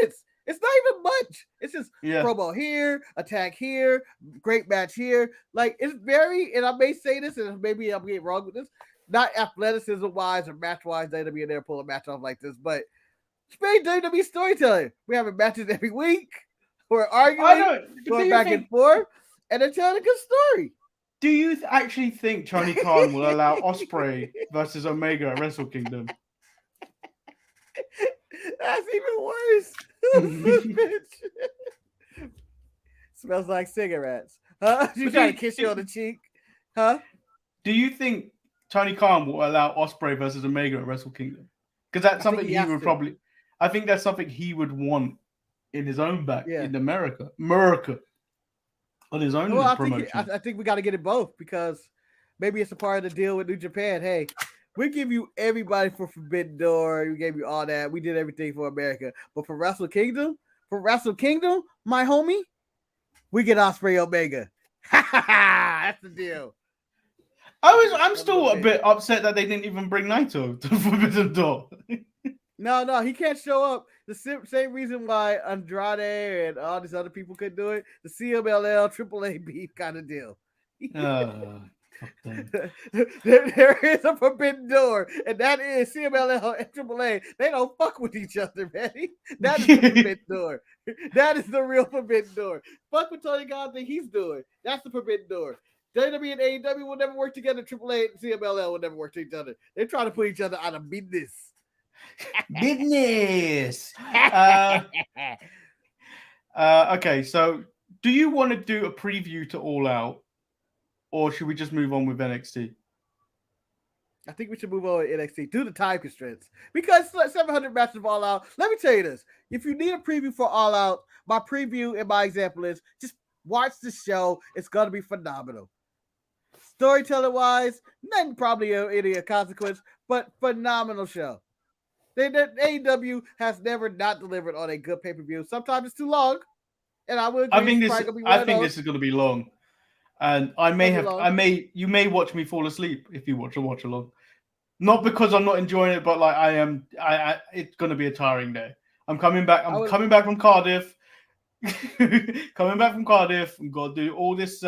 bits. It's not even much. It's just promo here, attack here, great match here. Like it's very, and I may say this, and maybe I'm getting wrong with this, not athleticism wise or match wise, they'd be in there pull a match off like this, but it's very WWE storytelling. We're having matches every week. We're arguing, going back and forth, and they're telling a good story. Do you actually think Tony Khan will allow Osprey versus Omega at Wrestle Kingdom? That's even worse. Smells like cigarettes. Huh? You trying to kiss you on the cheek? Huh? Do you think Tony Khan will allow Osprey versus Omega at Wrestle Kingdom? Because that's something he would probably. I think that's something he would want in his own back in America. On his own promotion. I think we got to get it both because maybe it's a part of the deal with New Japan. Hey, we give you everybody for Forbidden Door. We gave you all that. We did everything for America. But for Wrestle Kingdom, my homie, we get Osprey Omega. That's the deal. I'm still a bit upset that they didn't even bring Naito to Forbidden Door. No, he can't show up. The same reason why Andrade and all these other people could do it. The CMLL, AAA beef kind of deal. There is a forbidden door, and that is CMLL and AAA. They don't fuck with each other, man. That is the forbidden door. That is the real forbidden door. Fuck with Tony Khan thing he's doing. That's the forbidden door. WWE and AEW will never work together. AAA and CMLL will never work to each other. They're trying to put each other out of business. Okay, so do you want to do a preview to All Out, or should we just move on with NXT? I think we should move on to NXT due to time constraints because 700 matches of All Out. Let me tell you this: if you need a preview for All Out, my preview and my example is just watch the show. It's gonna be phenomenal. Storytelling wise, nothing probably any consequence, but phenomenal show. AEW has never not delivered on a good pay-per-view. Sometimes it's too long, and I would agree. I think this is going to be long, and you may watch me fall asleep if you watch along. Not because I'm not enjoying it, but like I am. It's going to be a tiring day. I'm coming back from Cardiff. We've got to do all this.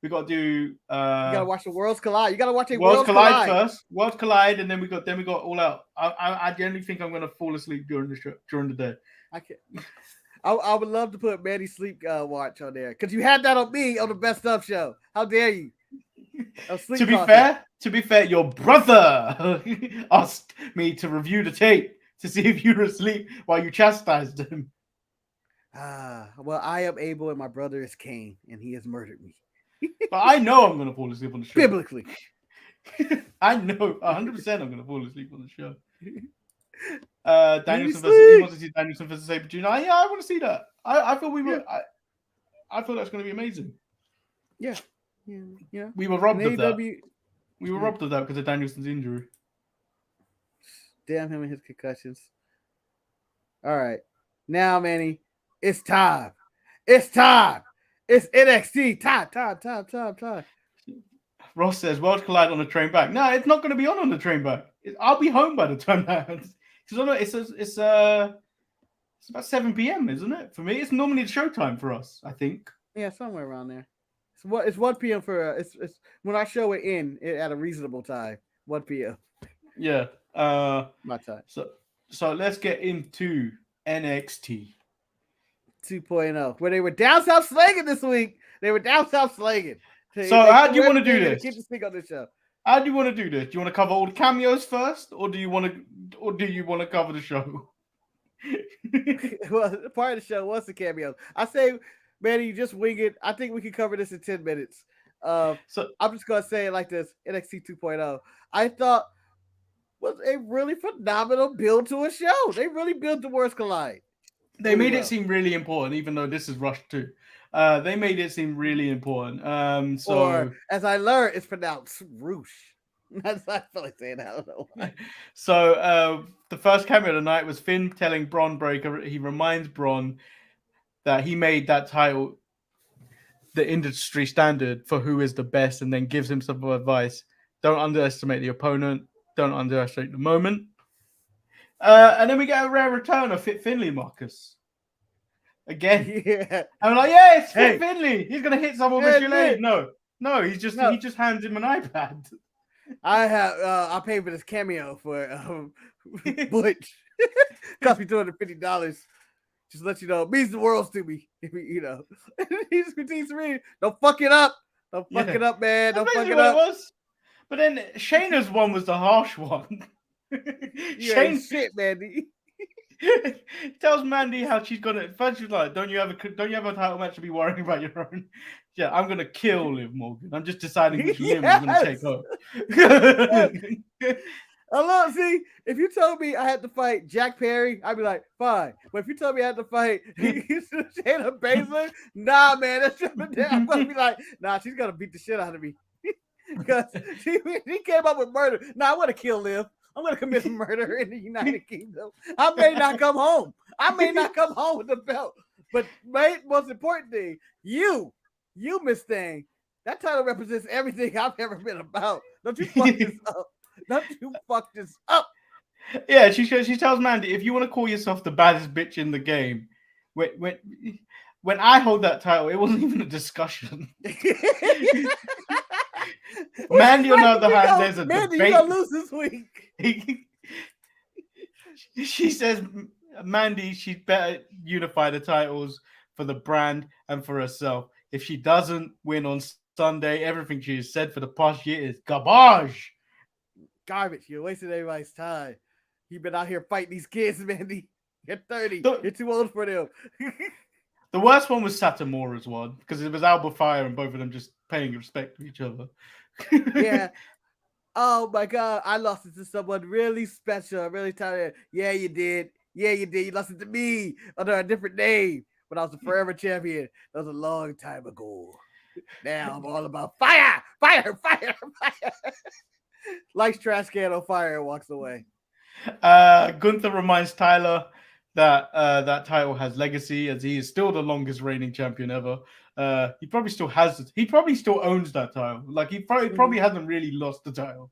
We got to do. You gotta watch the Worlds Collide. You gotta watch Worlds Collide first. Worlds Collide, and then we got All Out. I generally think I'm gonna fall asleep during the day. I can't. I would love to put Manny Sleep Watch on there because you had that on me on the Best Of show. How dare you? To be fair, your brother asked me to review the tape to see if you were asleep while you chastised him. Well, I am Abel and my brother is Cain, and he has murdered me. But I know I'm gonna fall asleep on the show. Biblically. I know 100% I'm gonna fall asleep on the show. Danielson sleep. versus he wants to see Danielson versus Sabre Jr. Yeah, I want to see that. I thought we were. I thought that's going to be amazing. Yeah. We were robbed of that. AEW. We were robbed of that because of Danielson's injury. Damn him and his concussions. All right, now Manny, it's time. It's time. It's NXT. Time. Ross says, Worlds collide on the train back. No, it's not going to be on the train back. I'll be home by the time that happens. It's about 7 p.m., isn't it? For me, it's normally the showtime for us, I think. Yeah, somewhere around there. It's 1 p.m. for it's when I show it at a reasonable time. 1 p.m. Yeah. My time. So let's get into NXT 2.0, where they were down south slanging this week. They were down south slanging. So how do you want to do this? Keep the stick on the show. How do you want to do this? Do you want to cover all the cameos first, or do you want to cover the show? Well, part of the show was the cameos. I say, Manny, you just wing it. I think we can cover this in 10 minutes. So I'm just gonna say it like this: NXT 2.0. I thought was a really phenomenal build to a show. They really built the Worlds Collide. They made it seem really important, even though this is rushed too. They made it seem really important. Or, as I learned, it's pronounced Roosh. That's I feel like saying that. I don't know why. So the first cameo of the night was Finn telling Bron Breakker. He reminds Bron that he made that title the industry standard for who is the best, and then gives him some advice. Don't underestimate the opponent. Don't underestimate the moment. And then we get a rare return of Fit Finlay, Marcus. Again. Yeah. I'm like, yeah, it's Fit Finlay. He's gonna hit someone with Gillette. No, he just hands him an iPad. I paid for this cameo for Butch. Cost me $250. Just let you know, it means the world to me. You know, he just continues to read. Don't fuck it up. Don't fuck it up, man. Don't fuck it up. But then Shayna's one was the harsh one. Shane shit, Mandy. Tells Mandy how she's gonna. First, she's like, "Don't you have a title match to be worrying about your own?" Yeah, I'm gonna kill Liv Morgan. I'm just deciding which Liv I'm gonna take home. Look, see, if you told me I had to fight Jack Perry, I'd be like, fine. But if you told me I had to fight Shayna Baszler, nah, man, that's I'm gonna be like, nah, she's gonna beat the shit out of me. Because she came up with murder. Nah, I want to kill Liv. I'm going to commit murder in the United Kingdom. I may not come home. I may not come home with the belt. But most important thing, you Miss Thing, that title represents everything I've ever been about. Don't you fuck this up. Don't you fuck this up. Yeah, she tells Mandy, if you want to call yourself the baddest bitch in the game, when I hold that title, it wasn't even a discussion. Mandy, on the other hand, there's a Mandy, debate. You're gonna lose this week. She says, Mandy, she'd better unify the titles for the brand and for herself. If she doesn't win on Sunday, everything she has said for the past year is garbage. Garbage. You're wasting everybody's time. You've been out here fighting these kids, Mandy. You're 30. You're too old for them. The worst one was Satamora's one, because it was Alba Fire and both of them just paying respect to each other. Yeah. Oh my God. I lost it to someone really special, really talented. Yeah, you did. Yeah, you did. You lost it to me under a different name when I was the forever champion. That was a long time ago. Now I'm all about fire. Lights trash can on fire and walks away. Gunther reminds Tyler that that title has legacy, as he is still the longest reigning champion ever. He probably still owns that title. Like he probably hasn't really lost the title.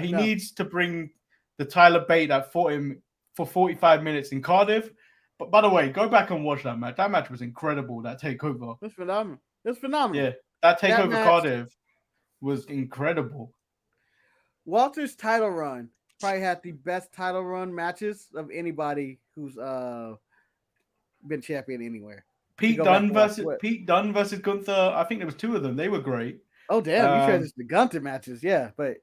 He needs to bring the Tyler bait that fought him for 45 minutes in Cardiff. But by the way, go back and watch that match. That match was incredible. That takeover. It's phenomenal. Yeah, that takeover Cardiff was incredible. Walter's title run probably had the best title run matches of anybody who's been champion anywhere. Pete Dunne versus Gunther. I think there was two of them. They were great. Oh damn! You transitioned the Gunther matches, yeah. But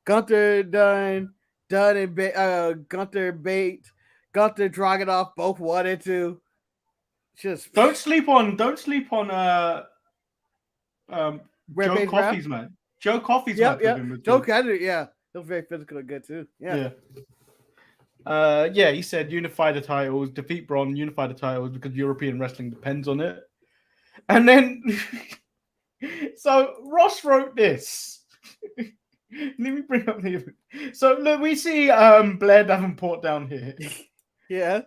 Gunther, Dunne and Gunther, Bate, Gunther, Dragunov both wanted to. Just don't sleep on Rampage Ralph? Coffey's man. Joe Coffey's match with him was Joe good. Coffey, yeah. They were very physical and good too. Yeah. Yeah, he said unify the titles, defeat Braun, unify the titles because European wrestling depends on it. And then, so Ross wrote this. Let me bring up the. So look, we see Blair Davenport down here. Yeah.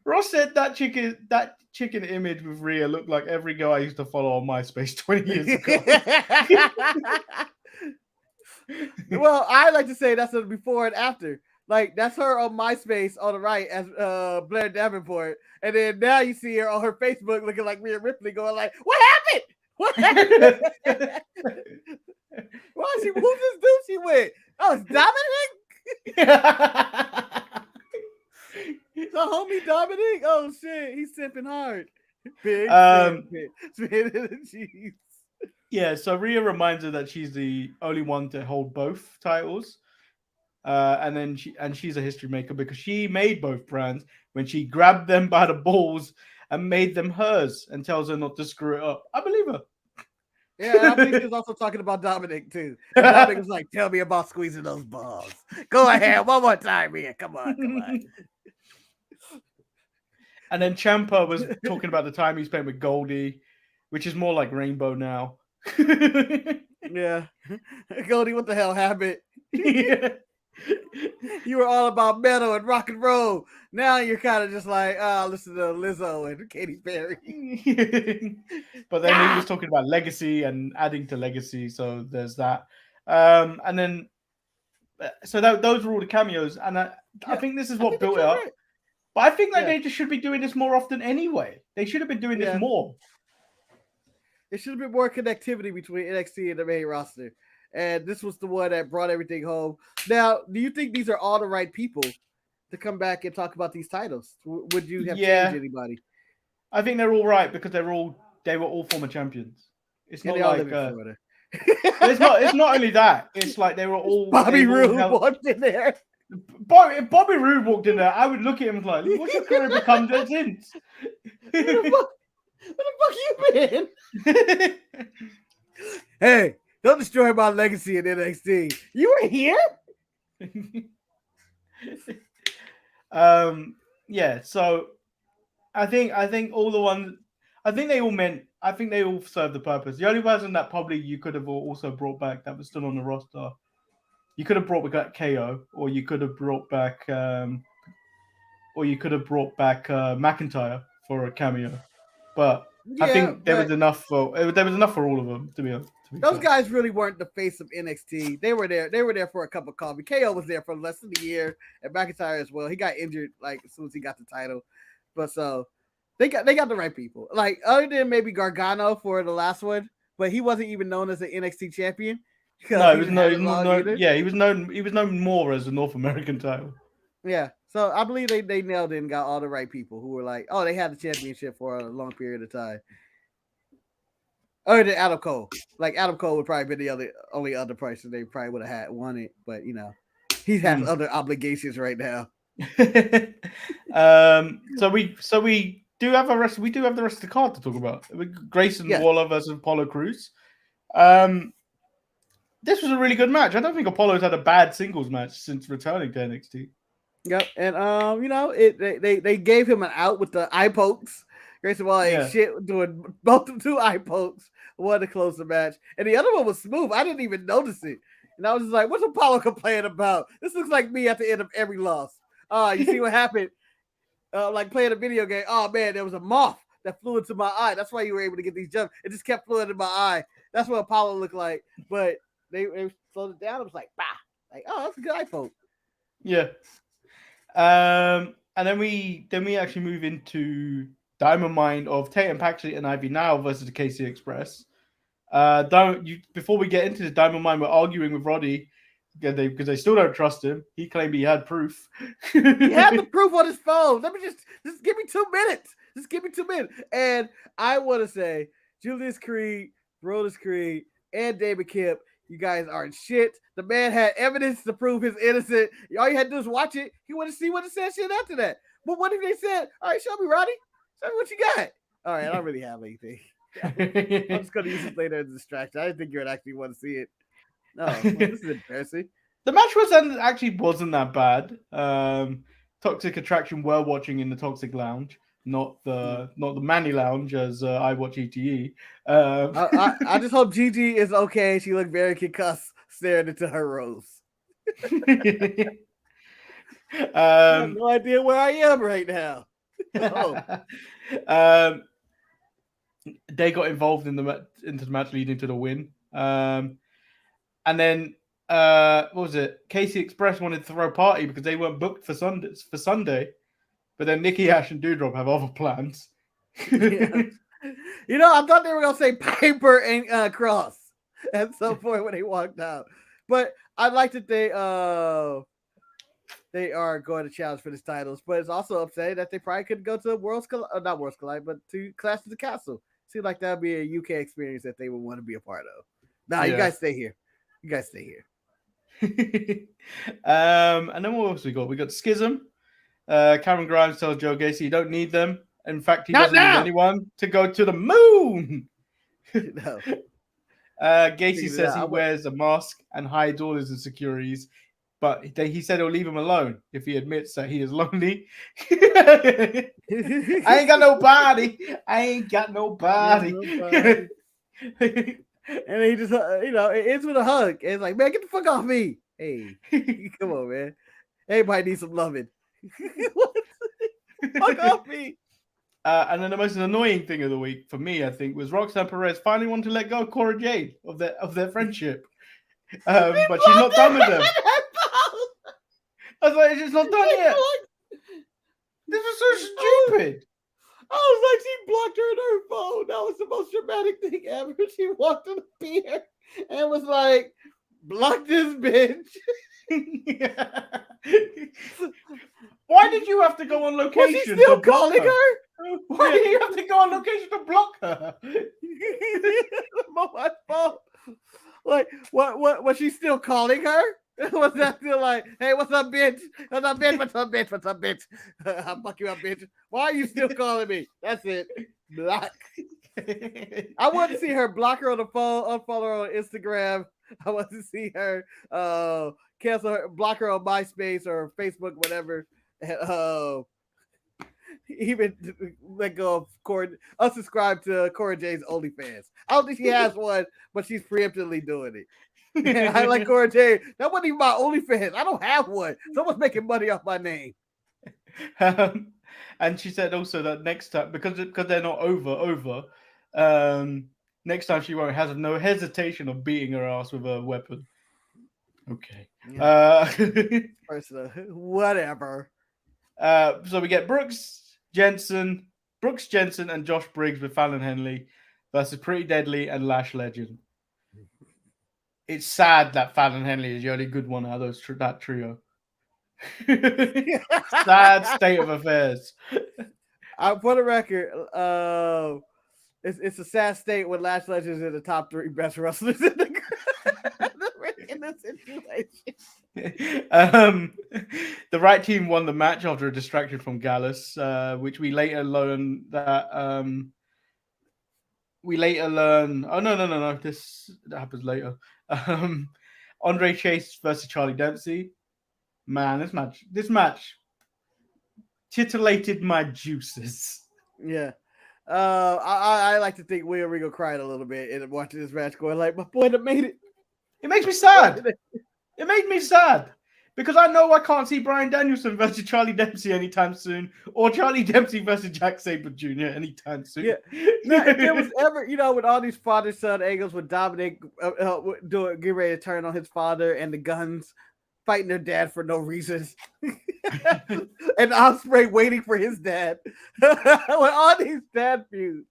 Ross said that chicken image with Rhea looked like every girl I used to follow on MySpace 20 years ago. Well, I like to say that's a before and after. Like that's her on MySpace on the right as Blair Davenport, and then now you see her on her Facebook looking like Rhea Ripley, going like, "What happened? What happened? Why she? Who's this dude she with? Oh, it's Dominic. The homie Dominic. Oh shit, he's simping hard. Big spin in the cheese. Yeah, so Rhea reminds her that she's the only one to hold both titles. And she's a history maker because she made both brands when she grabbed them by the balls and made them hers and tells her not to screw it up. I believe her. Yeah, I think she was also talking about Dominic too. And Dominic was like, "Tell me about squeezing those balls. Go ahead, one more time, Rhea. Come on." And then Ciampa was talking about the time he spent with Goldie, which is more like Rainbow now. Yeah, Goldie, what the hell happened? Yeah. You were all about metal and rock and roll. Now you're kind of just like, listen to Lizzo and Katy Perry. But then he was talking about legacy and adding to legacy, so there's that. And then, so those were all the cameos, and I think this is what built it up. Right. But I think they just should be doing this more often anyway. They should have been doing this more. There should have been more connectivity between NXT and the main roster. And this was the one that brought everything home. Now, do you think these are all the right people to come back and talk about these titles? Would you have changed anybody? I think they're all right because they were all former champions. It's not like it's not only that. It's like they were all Bobby Roode walked in there. If Bobby Roode walked in there, I would look at him like, "What's your career become since?" Where the fuck you been? Hey. Don't destroy my legacy in NXT. You were here? Yeah, so I think all the ones I think they all serve the purpose. The only person that probably you could have also brought back that was still on the roster, you could have brought back KO, or you could have brought back McIntyre for a cameo. But I think there was enough for all of them, to be honest. Those guys really weren't the face of NXT. They were there for a cup of coffee. KO was there for less than a year, and McIntyre as well. He got injured like as soon as he got the title. But so they got the right people. Like other than maybe Gargano for the last one, but he wasn't even known as an NXT champion. No, he was known more as a North American title. Yeah. So I believe they nailed it and got all the right people who were like, oh, they had the championship for a long period of time. Other than Adam Cole. Like Adam Cole would probably be the only other person they probably would have won it, but you know, he has other obligations right now. So we do have the rest of the card to talk about. Grayson Waller versus Apollo Crews. This was a really good match. I don't think Apollo's had a bad singles match since returning to NXT. Yep, and you know, they gave him an out with the eye pokes. Grayson Waller ate shit doing both of two eye pokes. One to close the match, and the other one was smooth. I didn't even notice it, and I was just like, "What's Apollo complaining about? This looks like me at the end of every loss." You see what happened? Like playing a video game. Oh man, there was a moth that flew into my eye. That's why you were able to get these jumps. It just kept flying in my eye. That's what Apollo looked like. But they slowed it down. It was like, bah, like that's a good eye poke. Yeah. And then we actually move into Diamond Mine of Tatum Paxley and Ivy Now versus the KC Express. Before we get into the Diamond Mine, we're arguing with Roddy because they still don't trust him. He claimed he had proof. He had the proof on his phone. Let me just give me 2 minutes. Just give me 2 minutes. And I want to say, Julius Creed, Brodus Creed, and David Kemp, you guys aren't shit. The man had evidence to prove his innocent. All you had to do is watch it. He wanted to see what it said shit after that. But what if they said, all right, show me, Roddy. Show me what you got. All right, I don't really have anything. I'm just gonna use this later as a distraction. I didn't think you would actually want to see it. No, like, this is embarrassing. The match actually wasn't that bad. Toxic Attraction were watching in the Toxic Lounge, not the Manny Lounge as I watch ETE. I just hope Gigi is okay. She looked very concussed, staring into her rose. I have no idea where I am right now. They got involved into the match, leading to the win. And then what was it? Casey Express wanted to throw a party because they weren't booked for Sunday. But then Nikki Ash and Doudrop have other plans. Yeah. You know, I thought they were gonna say Piper and Cross at some point when they walked out. But I like that they are going to challenge for these titles. But it's also upsetting that they probably could go to not Worlds Collide, but to Clash of the Castle. Seems like that'd be a UK experience that they would want to be a part of. Nah, you guys stay here. You guys stay here. And then what else we got? We got Schism. Cameron Grimes tells Joe Gacy you don't need them. In fact, he doesn't need anyone to go to the moon. No. Gacy says he wears a mask and hides all his insecurities, but he said he'll leave him alone if he admits that he is lonely. I ain't got nobody. And he just, it ends with a hug. And it's like, man, get the fuck off me. Hey, come on, man. Everybody needs some loving. Fuck off me. And then the most annoying thing of the week for me, I think, was Roxanne Perez finally wanted to let go of Cora Jade of their friendship. But she's not done with them. I was like, it's not done yet. This was so stupid. I was like, she blocked her in her phone. That was the most dramatic thing ever. She walked in the pier and was like, block this bitch. Why did you have to go on location? Was he still calling her? Why did you have to go on location to block her? My fault. Like, what? Was she still calling her? Was that still like, hey, what's up, bitch? What's up, bitch? What's up, bitch? What's up, bitch? I'll fuck you up, bitch. Why are you still calling me? That's it. Block. I want to see her block her on the phone, unfollow her on Instagram. I want to see her cancel her, block her on MySpace or Facebook, whatever. And, even let go of unsubscribe to Cora Jade's OnlyFans. I don't think she has one, but she's preemptively doing it. I like Cora Jade. That wasn't even my OnlyFans. I don't have one. Someone's making money off my name. And she said also that next time, because they're not over, next time she won't have no hesitation of beating her ass with a weapon. Okay. Yeah. Personal, whatever. So we get Brooks Jensen, and Josh Briggs with Fallon Henley versus Pretty Deadly and Lash Legend. It's sad that Fallon Henley is the only good one out of that trio. Sad state of affairs. For the record, it's a sad state when Lash Legend is in the top 3 best wrestlers in the situation. The right team won the match after a distraction from Gallus, which we later learn that Oh no, that happens later. Andre Chase versus Charlie Dempsey. Man, this match titillated my juices. Yeah. I like to think William Regal cried a little bit in watching this match, going like, my boy that made it. It makes me sad. It made me sad because I know I can't see Bryan Danielson versus Charlie Dempsey anytime soon, or Charlie Dempsey versus Jack Sabre Jr. anytime soon. Yeah. Now, if there was ever, with all these father-son angles with Dominic getting ready to turn on his father and the Guns fighting their dad for no reason, and Ospreay waiting for his dad, with all these dad feuds,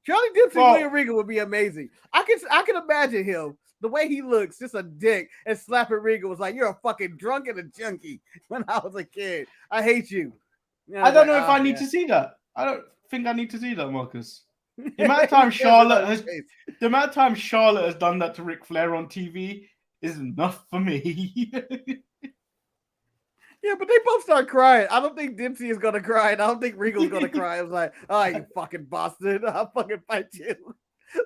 Charlie Dempsey and William Regal would be amazing. I can imagine him. The way he looks, just a dick, and slapping Regal was like, you're a fucking drunk and a junkie when I was a kid. I hate you. I don't know if I need to see that. I don't think I need to see that, Marcus. The amount of time Charlotte has done that to Ric Flair on TV is enough for me. Yeah, but they both start crying. I don't think Dempsey is gonna cry, and I don't think Regal's gonna cry. I was like, oh, you fucking bastard! I'll fucking fight you.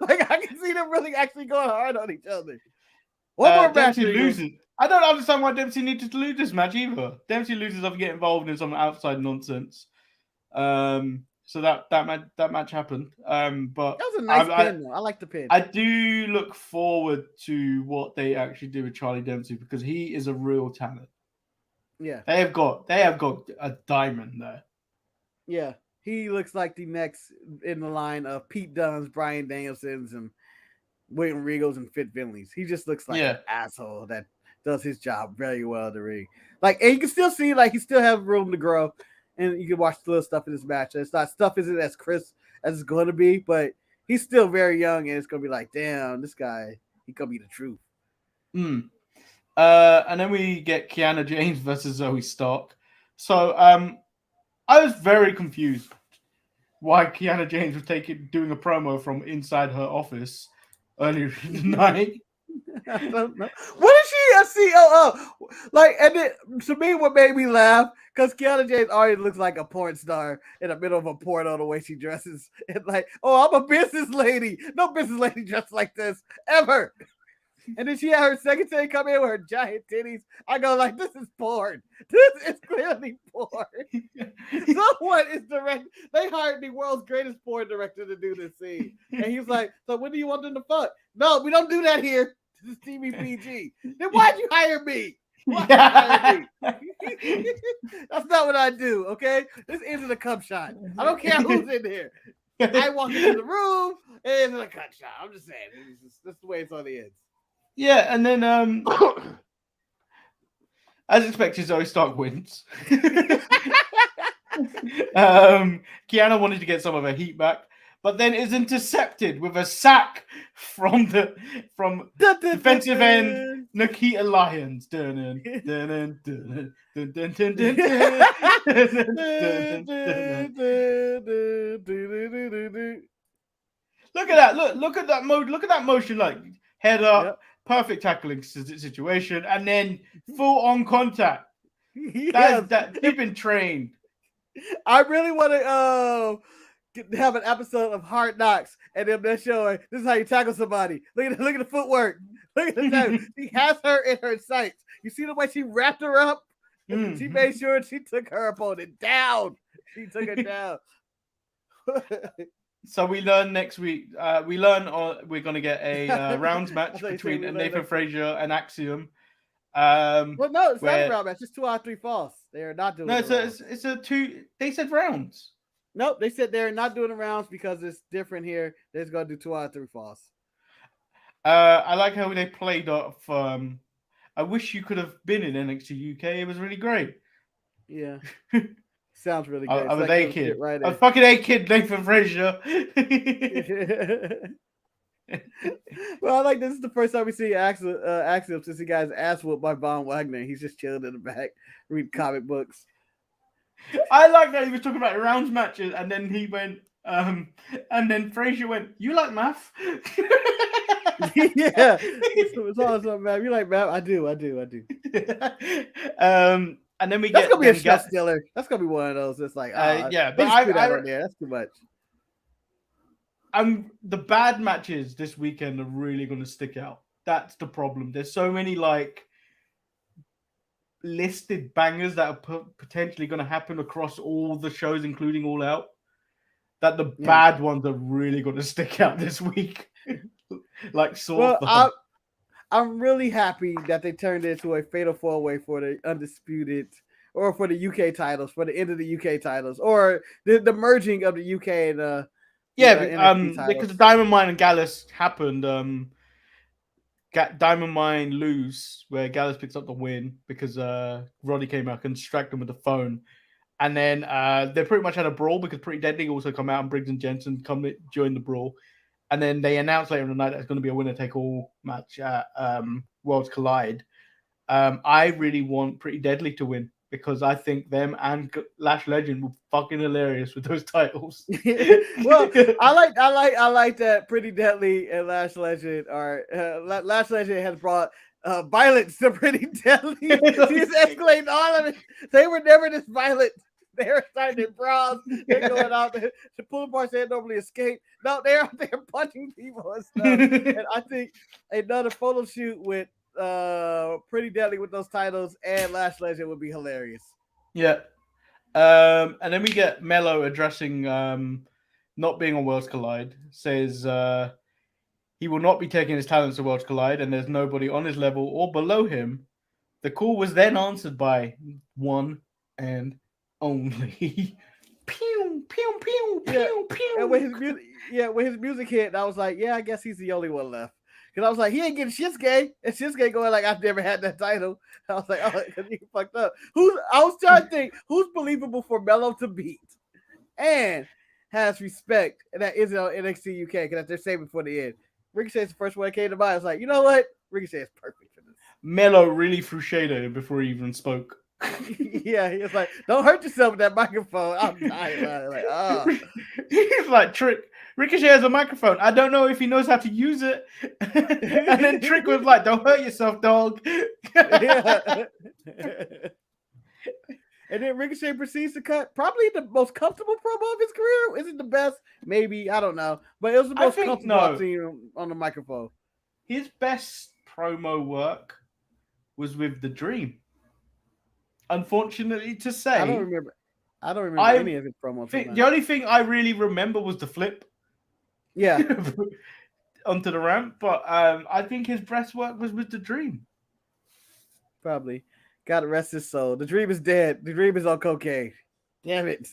Like I can see them really actually going hard on each other. One more match, Dempsey Regal. loses. I don't understand why Dempsey needed to lose this match either. Dempsey loses if you get involved in some outside nonsense. So that match happened. But That was a nice pin, though. I like the pin. I do look forward to what they actually do with Charlie Dempsey because he is a real talent. Yeah, they have got a diamond there. Yeah, he looks like the next in the line of Pete Dunne's, Bryan Danielson's, and William Regal's and Fit Finley's. He just looks like an asshole that does his job very well in the ring. Like, and you can still see like he still has room to grow, and you can watch the little stuff in this match. It's not stuff isn't as crisp as it's going to be, but he's still very young, and it's going to be like, damn, this guy, he could be the truth. And then we get Kiana James versus Zoe Stark. So I was very confused why Kiana James was doing a promo from inside her office earlier in the night. I don't know. What is she a COO? Like, and then to me, what made me laugh because Kiana James already looks like a porn star in the middle of a porno the way she dresses. And like, oh, I'm a business lady. No business lady dressed like this ever. And then she had her secretary come in with her giant titties. I go like, this is porn. This is clearly porn. Someone is direct. They hired the world's greatest porn director to do this scene. And he was like, so when do you want them to fuck? No, we don't do that here. This is TV PG. Then why'd you hire me? Why'd you hire me? That's not what I do, okay? This isn't a cup shot. I don't care who's in here. I walk into the room, and it's a cut shot. I'm just saying. That's the way it's on the ends. Yeah, and then as expected, Zoe Stark wins. Kiana wanted to get some of her heat back, but then is intercepted with a sack from defensive end Nikita Lyons. Look at that! Look at that mode! Look at that motion! Like head up. Yep. Perfect tackling situation, and then full on contact. That you've been trained. I really want to have an episode of Hard Knocks, and then they're showing this is how you tackle somebody. Look at the footwork. Look at the time. She has her in her sights. You see the way she wrapped her up. She made sure she took her opponent down. She took her down. So we learn next week. We're going to get a rounds match between Nathan Frazier and Axiom. Well, no, it's not a round match. It's 2 out of 3 falls. They are not doing. No, it's a 2. They said rounds. Nope, they said they're not doing the rounds because it's different here. They're just going to do 2 out of 3 falls. I like how they played off. I wish you could have been in NXT UK. It was really great. Yeah. Sounds really good. I was a kid. Right, I was fucking a kid, Nathan Frazier. Well, I like this is the first time we see Axiom since he got his ass whooped by Von Wagner. He's just chilling in the back, reading comic books. I like that he was talking about rounds matches, and then he went, and then Frazier went, "You like math?" Yeah, it's awesome, man. You like math? I do. And then that's gonna be a shot stealer. That's gonna be one of those. It's like, yeah, but that's too much. The bad matches this weekend are really going to stick out. That's the problem. There's so many like listed bangers that are potentially going to happen across all the shows, including All Out, that the bad ones are really going to stick out this week. Like sort of. I'm really happy that they turned it into a fatal 4-way for the undisputed, or for the UK titles, for the end of the UK titles, or the merging of the UK and because the Diamond Mine and Gallus happened. Diamond Mine lose where Gallus picks up the win because Roddy came out and distracted him with the phone, and then they pretty much had a brawl because Pretty Deadly also come out and Briggs and Jensen come join the brawl. And then they announced later in the night that it's going to be a winner-take-all match at Worlds Collide. I really want Pretty Deadly to win because I think them and Lash Legend were fucking hilarious with those titles. Well, I like that Pretty Deadly and Lash Legend are Lash Legend has brought violence to Pretty Deadly. She's escalating all of it. They were never this violent. They were starting in brawls. They're going out there. The pull apart they normally escape. No, they're out there punching people and stuff. And I think another photo shoot with Pretty Deadly with those titles and Lash Legend would be hilarious. Yeah. And then we get Mello addressing not being on Worlds Collide. Says he will not be taking his talents to Worlds Collide, and there's nobody on his level or below him. The call was then answered by one and only. Pew, pew, pew, pew, pew. And when his music hit, I was like, yeah, I guess he's the only one left. Because I was like, he ain't getting Shinsuke. And Shinsuke going like, I've never had that title. I was like, oh, because you fucked up. I was trying to think, who's believable for Mello to beat and has respect, and that isn't on NXT UK, because they're saving for the end. Ricochet's the first one that came to mind. I was like, you know what? Ricochet is perfect for this. Mello really threw shade at him before he even spoke. Yeah, he was like, don't hurt yourself with that microphone. I'm tired. Like, oh. He's like, Trick, Ricochet has a microphone. I don't know if he knows how to use it. And then Trick was like, don't hurt yourself, dog. Yeah. And then Ricochet proceeds to cut probably the most comfortable promo of his career. Is it the best? Maybe. I don't know. But it was the most comfortable I've seen on the microphone. His best promo work was with The Dream. Unfortunately to say. I don't remember any of his promos. The only thing I really remember was the flip. Yeah. Onto the ramp. But I think his best work was with The Dream. Probably. Gotta rest his soul. The Dream is dead. The Dream is on cocaine. Damn it.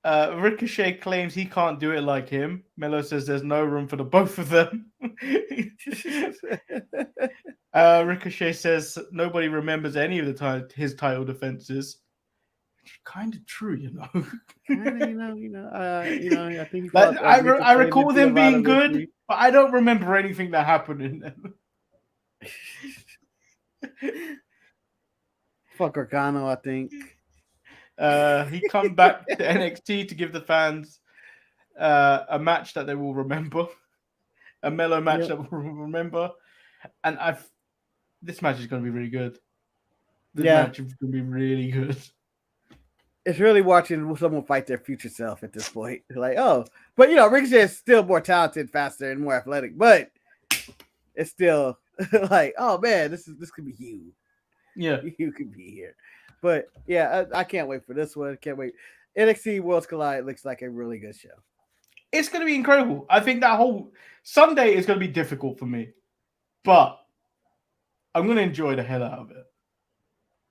Ricochet claims he can't do it like him. Mello says there's no room for the both of them. Ricochet says nobody remembers any of his title defenses. Kind of true, you know. I think I recall them being good, but I don't remember anything that happened in them. Fuck Gargano, I think. He come back to NXT to give the fans a match that they will remember, a Mellow match that we'll remember, and this match is going to be really good. This match is going to be really good. It's really watching someone fight their future self at this point. Like, oh, but Ricochet is still more talented, faster, and more athletic, but it's still like, oh man, this could be you. Yeah, you could be here. But yeah, I can't wait for this one. Can't wait. NXT Worlds Collide looks like a really good show. It's going to be incredible. I think that whole Sunday is going to be difficult for me, but I'm going to enjoy the hell out of it.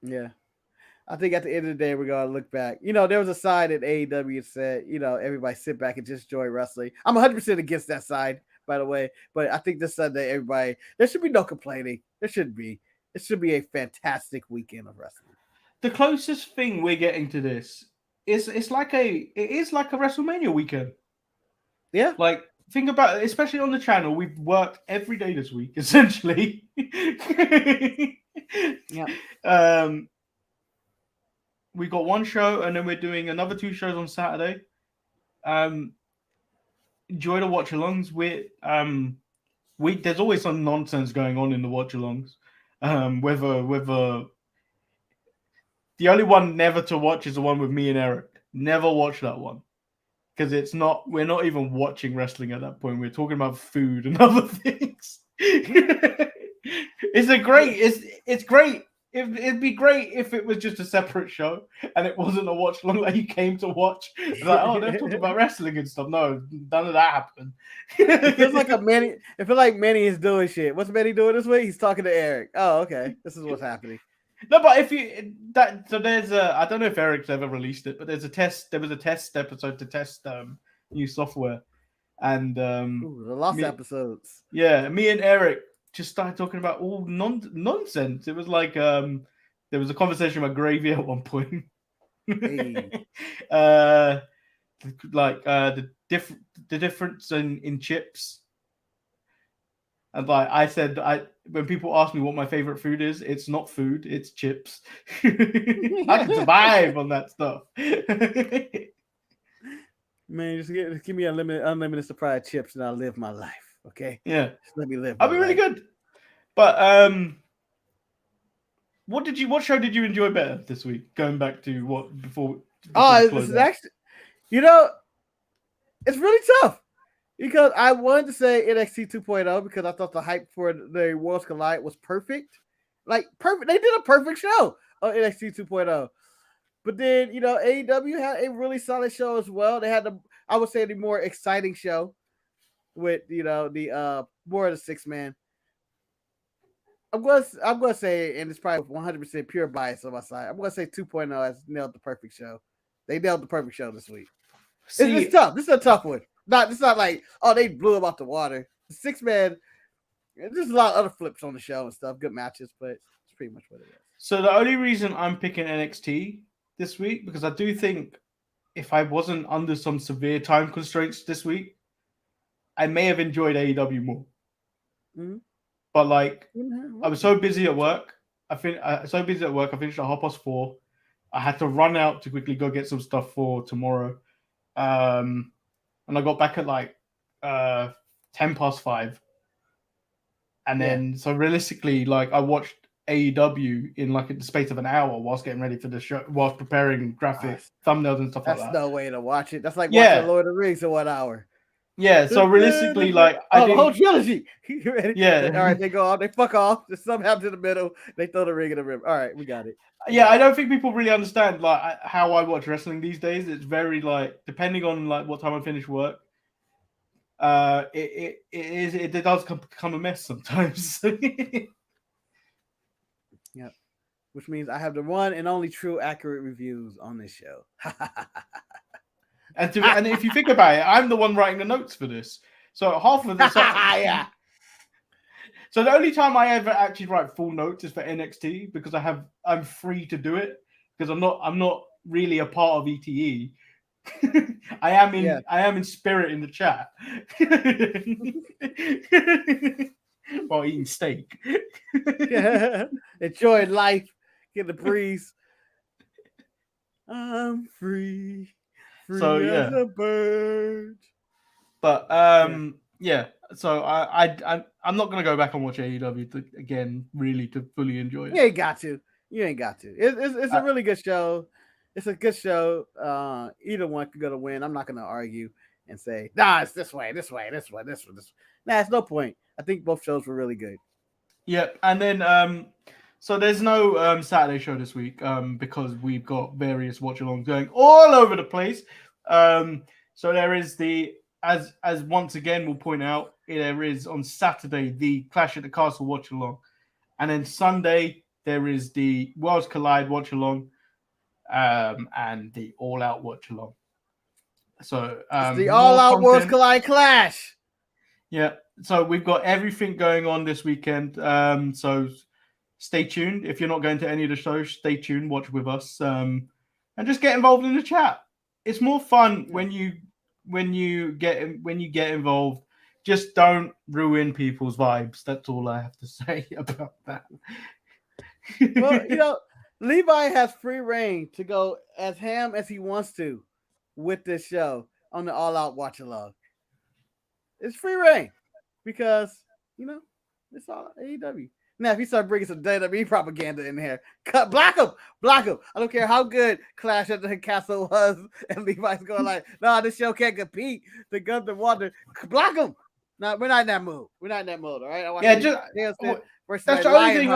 Yeah. I think at the end of the day, we're going to look back. There was a side at AEW that said, everybody sit back and just enjoy wrestling. I'm 100% against that side, by the way. But I think this Sunday, there should be no complaining. There shouldn't be. It should be a fantastic weekend of wrestling. The closest thing we're getting to this is it is like a WrestleMania weekend. Yeah. Like, think about it, especially on the channel, we've worked every day this week, essentially. Yeah. We got one show and then we're doing another 2 shows on Saturday. Enjoy the watch alongs. There's always some nonsense going on in the watch alongs. Whether the only one never to watch is the one with me and Eric. Never watch that one because we're not even watching wrestling at that point. We're talking about food and other things. It's great. It'd be great if it was just a separate show and it wasn't a watch along that you came to watch. It's like, oh, they're talking about wrestling and stuff. No, none of that happened. It feels like Manny. It feels like Manny is doing shit. What's Manny doing this week? He's talking to Eric. Oh, okay. This is what's happening. No, but there's I don't know if Eric's ever released it, but there was a test episode to test new software, and the lost episodes. Yeah, me and Eric just started talking about all nonsense. It was like there was a conversation about gravy at one point. Hey. The difference in chips. And like I said, when people ask me what my favorite food is, it's not food, it's chips. I can survive on that stuff. Man, just give me unlimited supply of chips and I'll live my life. Okay? Yeah. Just let me live. I'll be really good. But What show did you enjoy better this week? Going back to what before Oh, we this close is out? actually, it's really tough because I wanted to say NXT 2.0 because I thought the hype for the Worlds Collide was perfect. Like, perfect. They did a perfect show on NXT 2.0. But then, AEW had a really solid show as well. They had I would say, the more exciting show with, the more of the 6-man. I'm gonna say, and it's probably 100% pure bias on my side. I'm gonna say 2.0 has nailed the perfect show. They nailed the perfect show this week. It's tough. This is a tough one. It's not like, oh, they blew him out the water. The 6-man. There's a lot of other flips on the show and stuff. Good matches, but it's pretty much what it is. So the only reason I'm picking NXT this week because I do think if I wasn't under some severe time constraints this week, I may have enjoyed AEW more. Mm-hmm. But like, I was so busy at work. I finished at 4:30. I had to run out to quickly go get some stuff for tomorrow, and I got back at like 5:10. And then, so realistically, like I watched AEW in like the space of an hour whilst getting ready for the show, whilst preparing graphic thumbnails and stuff like that. That's no way to watch it. That's like watching Lord of the Rings in 1 hour. Yeah, so realistically, like the whole trilogy. You ready? Yeah. All right, they go off, they fuck off. There's something happens in the middle. They throw the ring in the rim. All right, we got it. Yeah, I don't think people really understand like how I watch wrestling these days. It's very like depending on like what time I finish work. It does become a mess sometimes. Yep. Which means I have the one and only true accurate reviews on this show. And if you think about it, I'm the one writing the notes for this. So half of this. Yeah. So the only time I ever actually write full notes is for NXT because I'm free to do it because I'm not really a part of ETE. I am in spirit in the chat while eating steak. Enjoying life, get the breeze. I'm free so as a bird. But yeah. So I'm not gonna go back and watch AEW again, really, to fully enjoy it. You ain't got to. It's a really good show. It's a good show. Either one could go to win. I'm not gonna argue and say, nah, it's this way, this way, this way, this one, this one. Nah, it's no point. I think both shows were really good. Yeah, and then so there's no Saturday show this week because we've got various watch-alongs going all over the place. So there is as once again we'll point out, there is on Saturday the Clash at the Castle watch-along, and then Sunday there is the Worlds Collide watch-along, and the All Out watch-along. So it's the All Out Worlds Collide Clash. Yeah, so we've got everything going on this weekend. So stay tuned. If you're not going to any of the shows, stay tuned, watch with us, and just get involved in the chat. It's more fun when you get involved. Just don't ruin people's vibes. That's all I have to say about that. Well, Levi has free reign to go as ham as he wants to with this show on the All Out watch along. It's free reign because it's all AEW. Now, if he start bringing some WWE propaganda in here, block him. I don't care how good Clash at the Castle was, and Levi's going like, "No, this show can't compete." The Guns and Water, block him. No, we're not in that mood. All right. That's the only thing.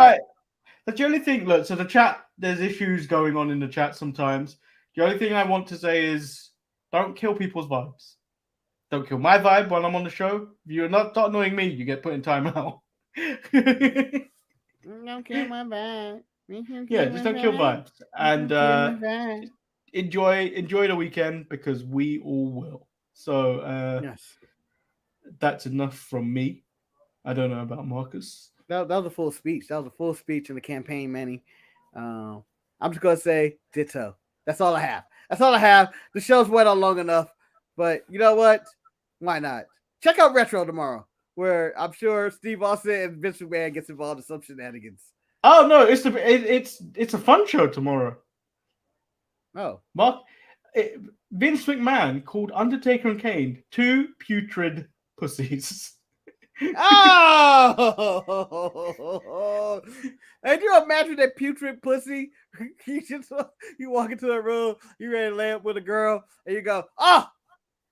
That's the only thing. Look, so the chat, there's issues going on in the chat sometimes. The only thing I want to say is, don't kill people's vibes. Don't kill my vibe while I'm on the show. If you're not annoying me, you get put in timeout. Don't kill my vibe. Yeah, just don't kill vibes. And enjoy the weekend because we all will. So yes, that's enough from me. I don't know about Marcus. That was a full speech. That was a full speech in the campaign, Manny. I'm just gonna say ditto. That's all I have. The show's went on long enough, but you know what? Why not? Check out Retro tomorrow, where I'm sure Steve Austin and Vince McMahon gets involved in some shenanigans. Oh no, it's a fun show tomorrow. Oh, Vince McMahon called Undertaker and Kane two putrid pussies. Oh, and you imagine that putrid pussy? You walk into a room, you ready to lay up with a girl, and you go, "Oh,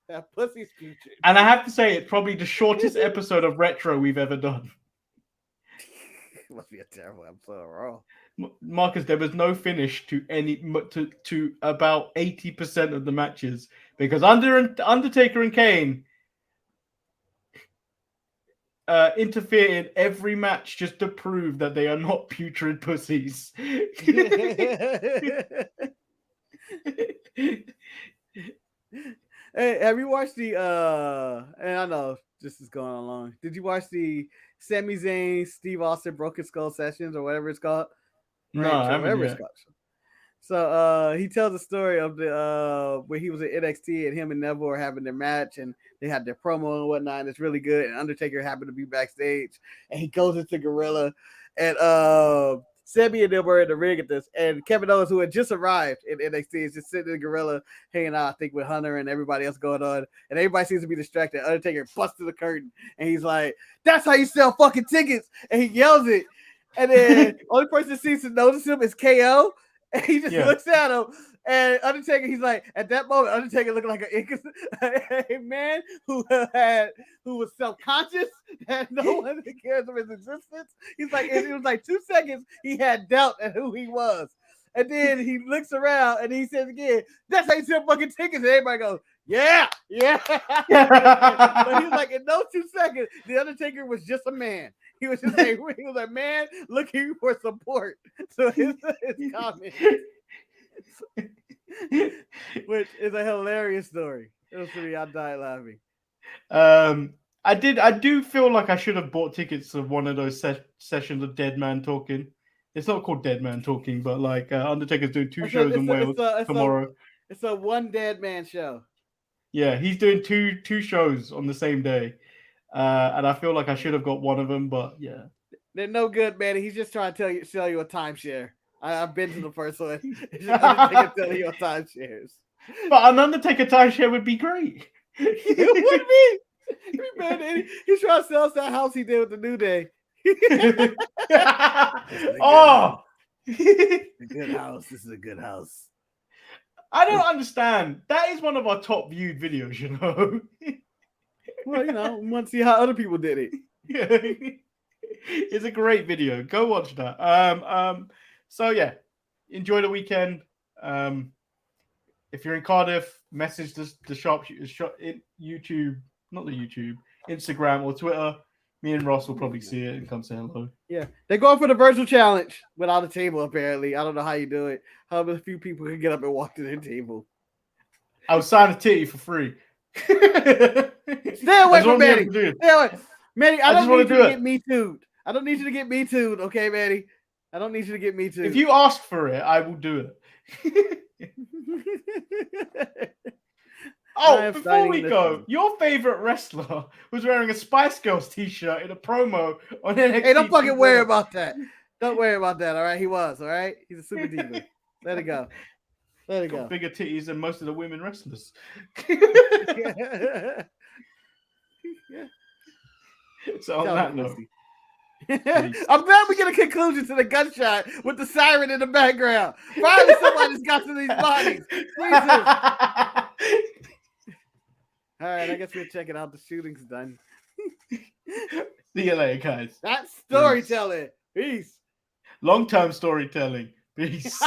that pussy's putrid." And I have to say, it's probably the shortest episode of Retro we've ever done. It must be a terrible episode of Raw. Marcus, there was no finish to to about 80% of the matches because Undertaker and Kane interfere in every match just to prove that they are not putrid pussies. Hey, have you watched the and I know this is going along. Did you watch the Sami Zayn, Steve Austin Broken Skull sessions or whatever it's called? No, I haven't whatever yet. it's called. So he tells the story of the where he was at NXT and him and Neville were having their match and they had their promo and whatnot, and it's really good. And Undertaker happened to be backstage and he goes into Gorilla and Sammy and them were in the ring at this, and Kevin Owens, who had just arrived in NXT, is just sitting in the Gorilla, hanging out, I think, with Hunter and everybody else going on, and everybody seems to be distracted. Undertaker busts through the curtain, and he's like, "That's how you sell fucking tickets," and he yells it, and then only person that seems to notice him is KO, and he just looks at him, and Undertaker, he's like, at that moment, Undertaker looked like a man who was self-conscious, that no one cares of his existence. He's like, it was like 2 seconds, he had doubt at who he was. And then he looks around and he says again, "That's how you sell fucking tickets." And everybody goes, "Yeah." But he's like, in those 2 seconds, the Undertaker was just a man. He was just he was a man looking for support. So his comment, which is a hilarious story. It was pretty. I died laughing. I do feel like I should have bought tickets to one of those sessions of Dead Man Talking. It's not called Dead Man Talking, but like Undertaker's doing two shows in Wales tomorrow. It's a one dead man show. Yeah, he's doing two shows on the same day. And I feel like I should have got one of them, but yeah. They're no good, man. He's just trying to sell you a timeshare. I've been to the first one. Undertaker selling you a timeshares. But an Undertaker timeshare would be great. It would be. Man, he's trying to sell us that house he did with the New Day. Oh, a good house. This is a good house. I don't understand. That is one of our top viewed videos, you know. Well, you know, we want to see how other people did it. It's a great video. Go watch that. So yeah, enjoy the weekend. If you're in Cardiff, message the sharpshooter in YouTube, not the YouTube, Instagram or Twitter. Me and Ross will probably see it and come say hello. Yeah, they're going for the virtual challenge without a table. Apparently, I don't know how you do it. How a few people can get up and walk to their table. I would sign a titty for free. Stay away from Manny. Stay away, Manny. I don't need you to get me too'd. I don't need you to get me too'd, okay, Manny? I don't need you to get me too'd. If you ask for it, I will do it. Oh, before we go, your favorite wrestler was wearing a Spice Girls t-shirt in a promo on NXT. Hey, don't fucking worry about that. Don't worry about that, all right? He was, all right? He's a super diva. Let it go. Let it go. Bigger titties than most of the women wrestlers. So on that note, I'm glad we get a conclusion to the gunshot with the siren in the background. Finally, somebody's got to these bodies. Jesus. All right, I guess we'll check it out. The shooting's done. See you later, guys. That's storytelling. Peace. Long-term storytelling. Peace.